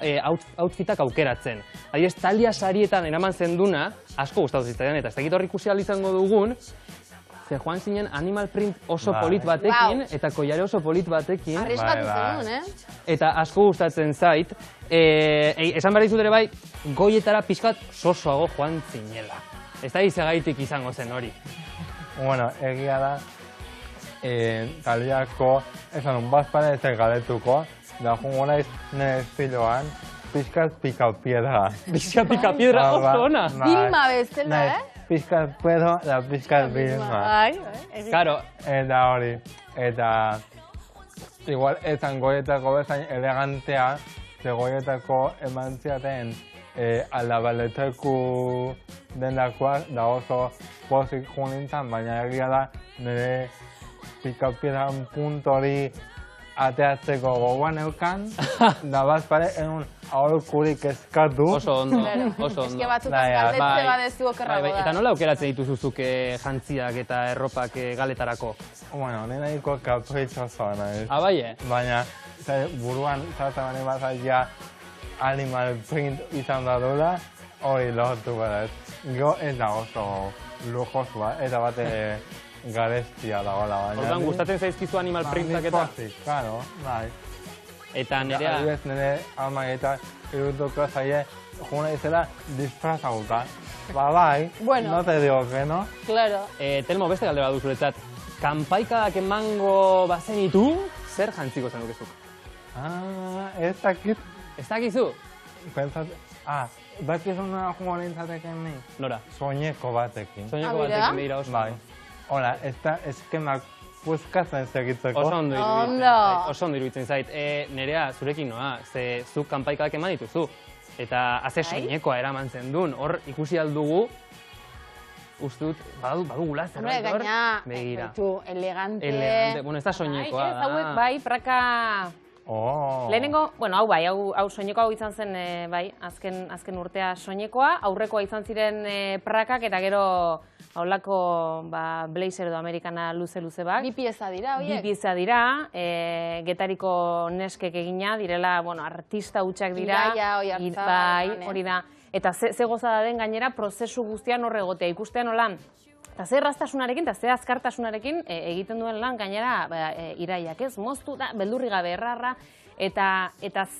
outfitak aukeratzen. Adibidez, Talia sarietan eraman zenduna, asko gustatu zitzaidan, eta ez dakit hor ikusi ahal izango dugun, ze joan zinen animal print oso polit batekin, eta koiare oso polit batekin. Arriskatu zenun, Eta asko gustatzen zait. Esan behar dizut ere bai, goietara pixkat sosoago joan zinela. Ez da izagaitik izango zen hori. Egia da, Taliako, esan bazpare ez galetuko, da jungo naiz nire estiloan, pixkat picapiedra. Pixkat picapiedra, oso ona. Vilma bezala, Pixkat puedo, da pixkat Vilma. Claro. Eta hori, eta igual ezan goietako bezain elegantea, ze goietako emantziaten aldabaleteku dendakoak, da oso pozik junintzen, baina egia da nire picapiedran punto hori ateatzeko gogoan eukan, da bazpare enun aholkurik eskatu. Oso ondo. Eske batzutan galdetze badezu okerrago da. Eta nola aukeratzen dituzuzuk jantziak eta erropak galetarako? Nire nahiko kapritxosoa naiz. Bai, baina buruan zaten bani bazaia animal print izan da dula, hori lortu badaz. Gero ez da oso lujosua, eta bate garestia dagoela baina. Orduan, gustatzen zaizkizu animal printak eta? Claro, bai. Eta Nerea... Adibidez nire ama eta irutuko zaie juna izela disfrazaguta. Bai, no te digo que no. Claro. Telmo, beste galdera duzuretzat. Kanpaikadak emango bazenitu, zer jantziko zenukezuk? Ez dakit. Ez dakizu? Pentsat... Bakizuna joan nintzateken ni? Nora? Soineko batekin. Soineko batekin begira oso. Bai. Hola, ez da eskemak puskatzen segitzeko. Oso ondo iruditzen zait. Oso ondo iruditzen zait. Nerea, zurekin noa, ze zuk kanpaikadak eman dituzu. Eta haze soinekoa eraman zen duen. Hor ikusi aldugu, uste dut, badugula zerbait hor. Begira. Elegante. Elegante. Bueno, ez da soinekoa da. Hauek bai, praka... Lehenengo, bueno, hau bai, hau soinekoa hau izan zen, bai, azken urtea soinekoa, aurrekoa izan ziren prakak, eta gero haulako blazer edo amerikana luze bat. Bi pieza dira, oiek? Bi pieza dira, Getariko neskek egina, direla, bueno, artista hutsak dira. Iraia, oi hartza. Bai, hori da. Eta ze gozada den gainera prozesu guztian horre egotea, ikustean holan. Eta ze erraztasunarekin, eta ze azkartasunarekin egiten duen lan gainera Iraiak, ez? Moztu da, beldurri gabe errarra, eta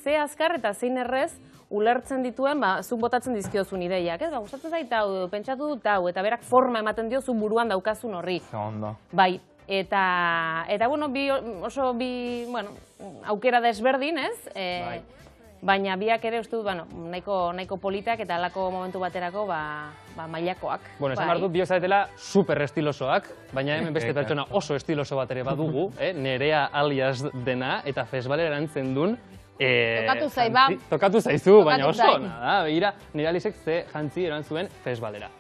ze azkar eta zein errez ulertzen dituen, zuk botatzen dizkiozun ideiak, ez? Gustatzen zait hau, pentsatu dut hau, eta berak forma ematen dio zu buruan daukazun horri. Ondo. Bai, eta bueno, oso bi, bueno, aukera desberdin, ez? Bai. Baina biak ere uste dut, bueno, nahiko politak eta halako momentu baterako mailakoak. Bueno, esan behar dut, biok zaretela super estilosoak, baina hemen beste pertsona oso estiloso bat ere badugu, Nerea alias dena, eta festivalera erantzen duen. Tokatu zai, ba. Tokatu zaizu, baina oso ona da, begira, Nerea Alisek ze jantzi erantzuen festivalera.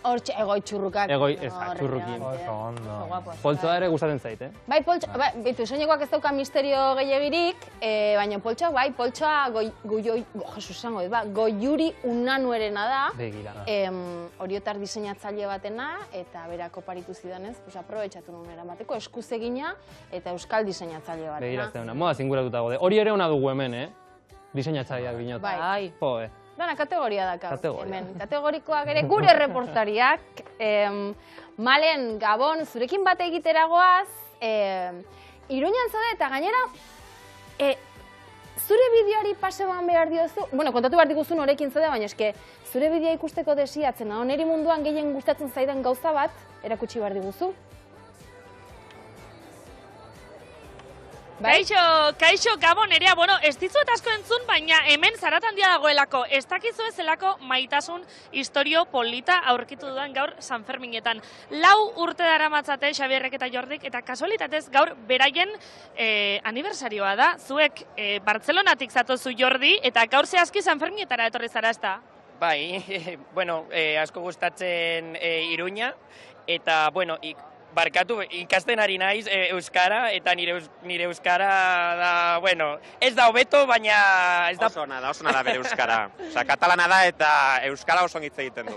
Hortxe, egoi txurrukak. Egoi, txurrukin. Oso ondo. Poltsoa ere gustatzen zait, Bai, poltsoa, bitu, soinekoak ez dauka misterio gehiagirik, baina poltsoa, bai, poltsoa goiuri unanuerena da. Begira. Oriotar diseinatzaile batena, eta berako oparitu zidanez, aprobetxatu nuen eramateko, eskuz egina, eta euskal diseinatzaile batena. Begira, ez da, moda zinguratuta gode. Hori ere ona dugu hemen, Diseinatzaileak binot. Bai. Joe. Dana, kategoria daka. Hemen, kategorikoak ere gure reportariak. Malen, Gabon, zurekin bate egiteragoaz, Iruñan zaude eta gainera, zure bideoari pase ban behar diozu, bueno, kontatu behar diguzun horekin zaude, baina eske, zure bideoa ikusteko desiatzen, niri munduan gehien gustatzen zaidan gauza bat, erakutsi behar diguzu. Kaixo, Gabon, Nerea, bueno, ez dizuet asko entzun, baina hemen zaratan dia dagoelako, ez dakizu zelako maitasun historio polita aurkitu dudan gaur San Ferminetan. 4 urte daramatzate Xabierrek eta Jordik, eta kasualitatez gaur beraien aniversarioa da. Zuek Bartzelonatik zatozu Jordi, eta gaur zehazki San Ferminetara etorri zara, ez da? Bai, bueno, asko gustatzen Iruña, eta, bueno, barkatu, ikasten ari naiz euskara, eta nire euskara da, bueno, ez da hobeto, baina... Oso ona da bere euskara. Osa, katalana da eta euskara oso hitz egiten du.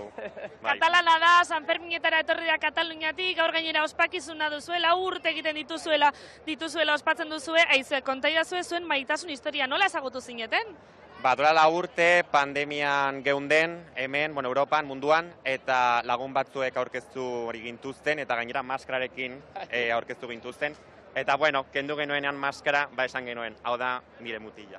Katalana da, San Ferminetara etorri da Kataluniatik, gaur gainera ospakizuna duzuela, urte egiten dituzuela ospatzen duzue, aizu, kontaidazue zuen maitasun historia, nola ezagutu zineten? Duela 4 urte pandemian geunden, hemen, bueno, Europan, munduan, eta lagun batzuek aurkeztu hori gintuzten, eta gainera maskararekin aurkeztu gintuzten. Eta, bueno, kendu genuenean maskara, esan genuen, hau da nire mutila.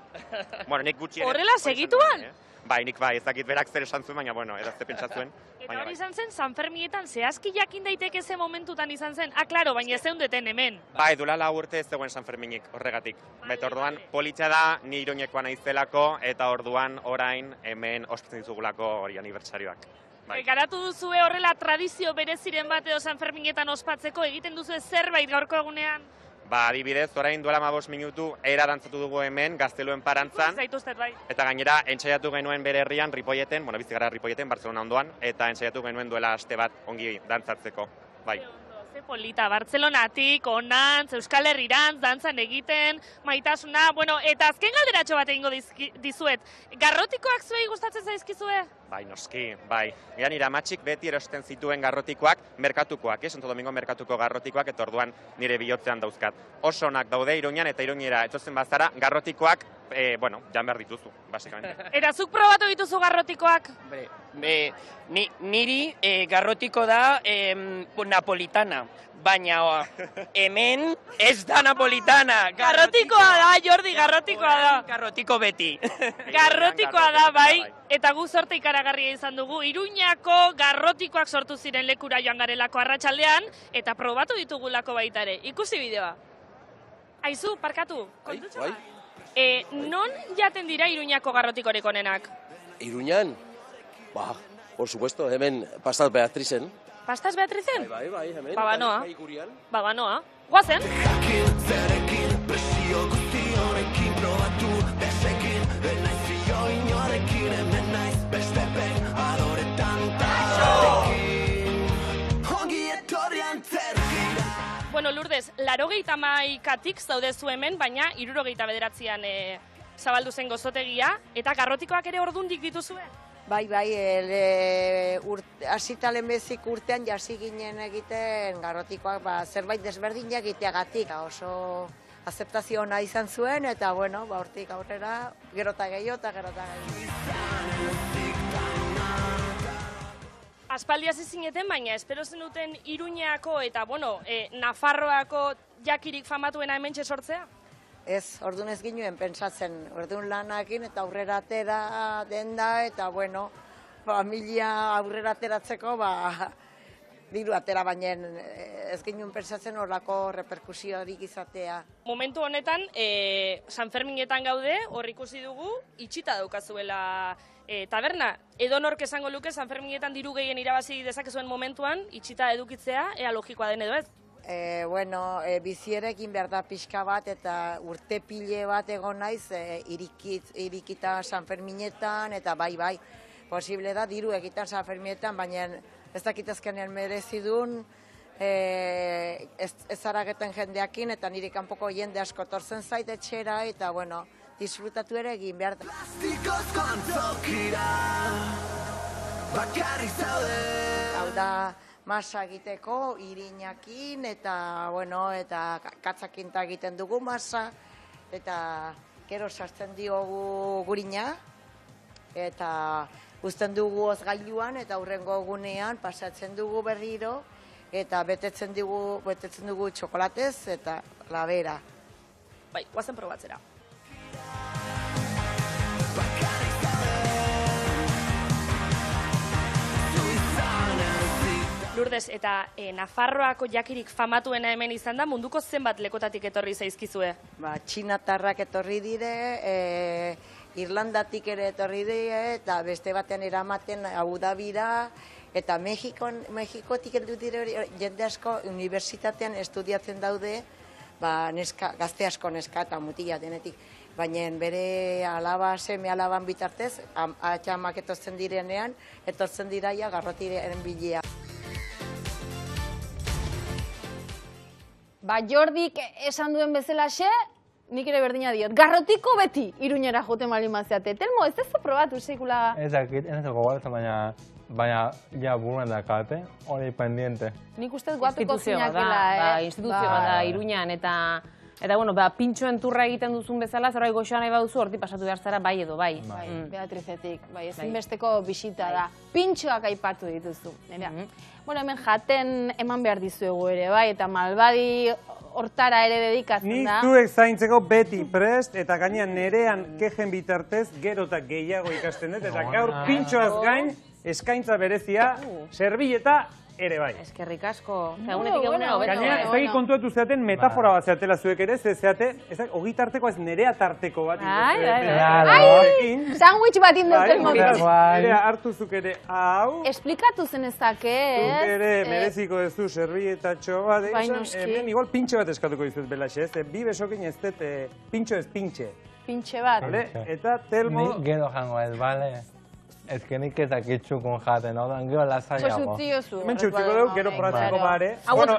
Bueno, nik gutxi ere... Horrela segituan? Bai, nik bai, ez dakit berak zer esan zuen, baina, bueno, edazte pentsatzuen. Eta hori izan zen, San Ferminetan, zehazki jakin daiteke ze momentutan izan zen? Klaro, baina ez zeundeten hemen. Bai, duela 4 urte ez zegoen San Ferminik, horregatik. Beta orduan, politxa da, ni Iruñekoa naizelako, eta orduan orain hemen ospatzen dizugulako hori aniversarioak. Garatu duzue horrela tradizio bereziren bat edo San Ferminetan ospatzeko, egiten duzue zerbait gaurko egunean? Adibidez, orain duela 15 minutu era dantzatu dugu hemen, Gazteluen Parantzan. Zaituztet, bai. Eta gainera, entsaiatu genuen bere herrian, Ripolleten, bueno, bizi gara Ripolleten, Barcelona ondoan, eta entsaiatu genuen duela aste bat ongi dantzatzeko, bai. Ze polita, Bartzelonatik, onantz, Euskal Herrirantz, dantzan egiten, maitasuna, bueno, eta azken galderatxo bat egingo dizuet. Garrotikoak zuei gustatzen zaizkizue? Bai, noski, bai. Egan nire amatxik beti erosten zituen garrotikoak, merkatukoak, Santo Domingo merkatuko garrotikoak, eta orduan nire bihotzean dauzkat. Oso onak daude Iruñan eta Iruñera etzozen bazara, garrotikoak, bueno, jan behar dituzu, basikamente. Eta zuk probatu dituzu garrotikoak? Niri garrotiko da napolitana, baina hemen ez da napolitana. Garrotikoa da, Jordi, garrotikoa da. Garrotiko beti. Garrotikoa da, bai, eta gu zorte ikaragarria izan dugu. Iruñako garrotikoak sortu ziren lekura joan garelako arratsaldean, eta probatu ditugulako baita ere. Ikusi bideoa. Aizu, parkatu, kontutxo bat. Non jaten dira Iruñako garrotikorik onenak? Iruñan, por supuesto, hemen Pastas Beatrizen. Pastas Beatrizen? Bai, hemen. Babanoa. Bai, Gurian. Babanoa. Guazen? Bueno, Lourdes, 89tik zaudezu hemen, baina 69an zabaldu zen gozotegia, eta garrotikoak ere ordundik dituzue? Bai, hasitalen bezik urtean jasi ginen egiten garrotikoak zerbait desberdinak egiteagatik. Oso azeptazio ona izan zuen, eta bueno, hortik aurrera gerota gehiago eta gerota gehiago. Aspaldi hasi zineten, baina espero zenuten Iruñako eta, bueno, Nafarroako jakirik famatuena hementxe sortzea? Ez, orduan ez ginuen pentsatzen, orduan lanakin eta aurrera atera den da, eta bueno, familia aurrera ateratzeko, diru atera, baina ez ginen pentsatzen horrako reperkusiorik izatea. Momentu honetan, San Ferminetan gaude, hor ikusi dugu, itxita daukazuela taberna. Edo nork esango luke San Ferminetan diru gehien irabazi dezakezuen momentuan, itxita edukitzea, ea logikoa den edo ez? Bueno, bizierekin behar da pixka bat eta urte pile bat egon naiz irikita San Ferminetan eta bai, posible da diru egitan San Ferminetan, baina ez dakitazkenean merezidun ez zarageten jendeakin eta nire kanpoko jende asko torzen zait etxera eta bueno, disfrutatu ere egin behar da. Plastikozko antzokira bakarrik zaude. Hau da, masa egiteko, irinakin, eta, bueno, eta katzakinta egiten dugu masa, eta gero sartzen diogu gurina, eta uzten dugu ozgailuan, eta hurrengo egunean pasatzen dugu berriro, eta betetzen dugu txokolatez, eta labera. Bai, guazen probatzera. Lourdes, eta Nafarroako jakirik famatuena hemen izan da, munduko zenbat lekotatik etorri zaizkizue? Txinatarrak etorri dire, Irlandatik ere etorri dire, eta beste batean eramaten Abu Dhabira, eta Mexikotik heldu dire jende asko unibertsitatean estudiatzen daude, gazte asko neska eta mutila denetik. Baina bere seme alaban bitartez, atxamak etortzen direnean, etortzen diraia garrotiren bilea. Jordik esan duen bezalaxe, nik ere berdina diot. Garrotiko beti Iruñera joten bali maziate. Telmo, ez ez probatu sekula? Ez dakit, ez ez gogoratzen, baina ja buruan dakate, hori pendiente. Nik ustez guatuko zinakela, instituzio bat da Iruñan, eta bueno, pintxoen turra egiten duzun bezala, zerbait goxoa nahi baduzu, horti pasatu behar zara bai edo bai. Beatrizetik, ezinbesteko bisita da. Pintxoak aipatu dituzu. Bueno, hemen jaten eman behar dizuegu ere, bai, eta malbadi hortara ere dedikatzen da. Nik zuek zaintzeko beti prest, eta gainean nerean kejen bitartez, gero eta gehiago ikasten dut, eta gaur pintxoaz gain, eskaintza berezia, serbileta ere bai. Eskerrik asko. Egunetik egunero. Gainera, ez dakit kontuetu zeaten metafora bat zeatela zuek ere, zeate, ogi tarteko ez nerea tarteko bat. Sandwich bat indoten modu. Nerea hartu zuk ere, hau. Esplikatu zen ezake, ez? Zuk ere mereziko ez du serbilletatxo bat. Hemen igual pintxe bat eskatuko dizut belaxe, ez? Bi besokin ez dut, pintxo ez pintxe. Pintxe bat. Eta Telmo... Ni gero jango ez, bale? Ez que nik ez dakitxukun jaten, odan gero lasaiago. Hemen txutziko dugu, gero poratzeko bare.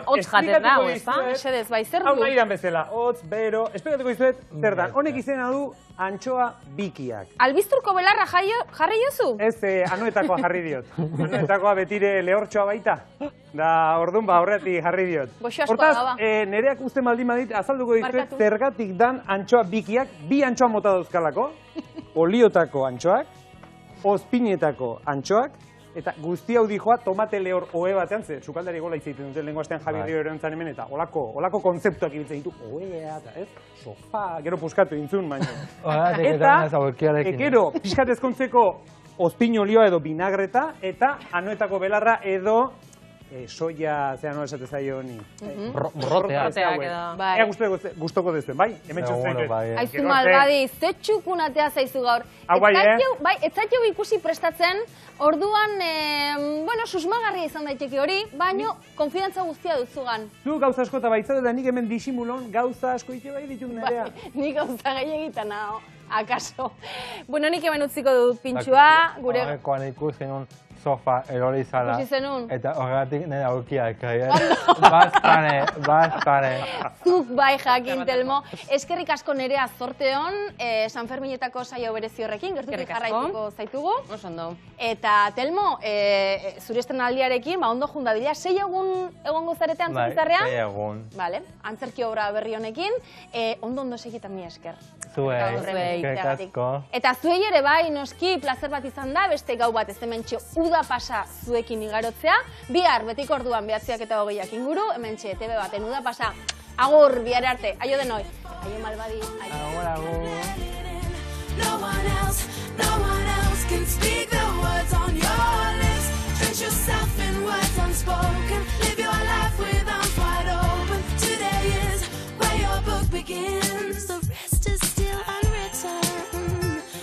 Hotz jaten da, ez da? Esedez, bai, zer du? Hau nahi dan bezala, hotz, bero, esplikatuko dizuet, zer da, honek izena du antxoa bikiak. Albizturko belarra jarri jozu? Ez, anuetakoa jarri diot. Anuetakoa betire lehortxoa baita. Da, orduan, horretik jarri diot. Hortaz, nereak uste maldin badit, azalduko dizuet, zergatik dan antxoa bikiak, bi antxoa mota dauzkalako, oliotako antxoak, ozpinetako antxoak, eta guzti hau dijoa tomate lehor ohe batean, ze sukaldari gola izaiten duten lenguastean Javi Rio erantzan hemen, eta olako konzeptuak ibiltzen ditu, ohea, eta ez, sofa, gero puskatu intzun, baina. Eta, gero, pixkat ezkontzeko ozpin olioa edo binagreta, eta anuetako belarra edo soia, zera nola esate zaio honi. Borrotea. Ea gustoko dezuen, bai? Hemen txotzen. Aizu malbadi, ze txukunatea zaizu gaur. Hau bai, ez zaitio ikusi prestatzen, orduan, susmagarria izan daiteke hori, baino, konfidantza guztia dutzugan. Zu gauza asko eta baitzat, eta nik hemen disimulon gauza asko ite bai ditut nerea. Nik gauza gehiagitan hau, akaso. Bueno, nik hemen utziko dut pintxua, gure... Horrekoan ikusten un sofa erori zala. Ikusi zenun? Eta horregatik nire aurkiak, bastane. Zuk bai jakin, Telmo. Eskerrik asko nerea zorteon, San Ferminetako saio berezi horrekin, gertutik jarraituko zaitugu. Osondo. Eta, Telmo, zure estrenaldiarekin, ondo junda bila, 6 egun egongo zarete antzerkizarrean? Bai, 6 egun. Vale, antzerki obra berri honekin, ondo segitan mi esker. Zuei, eskerrik asko. Eta zuei ere bai, noski, plazer bat izan da, beste gau bat ez hementxe uda pasa zuekin igarotzea. Bihar, betiko orduan 9:20 inguru, hementxe TV baten uda pasa. Agur, bihar arte, aio denoi. Aio malbadi. Agur, agur.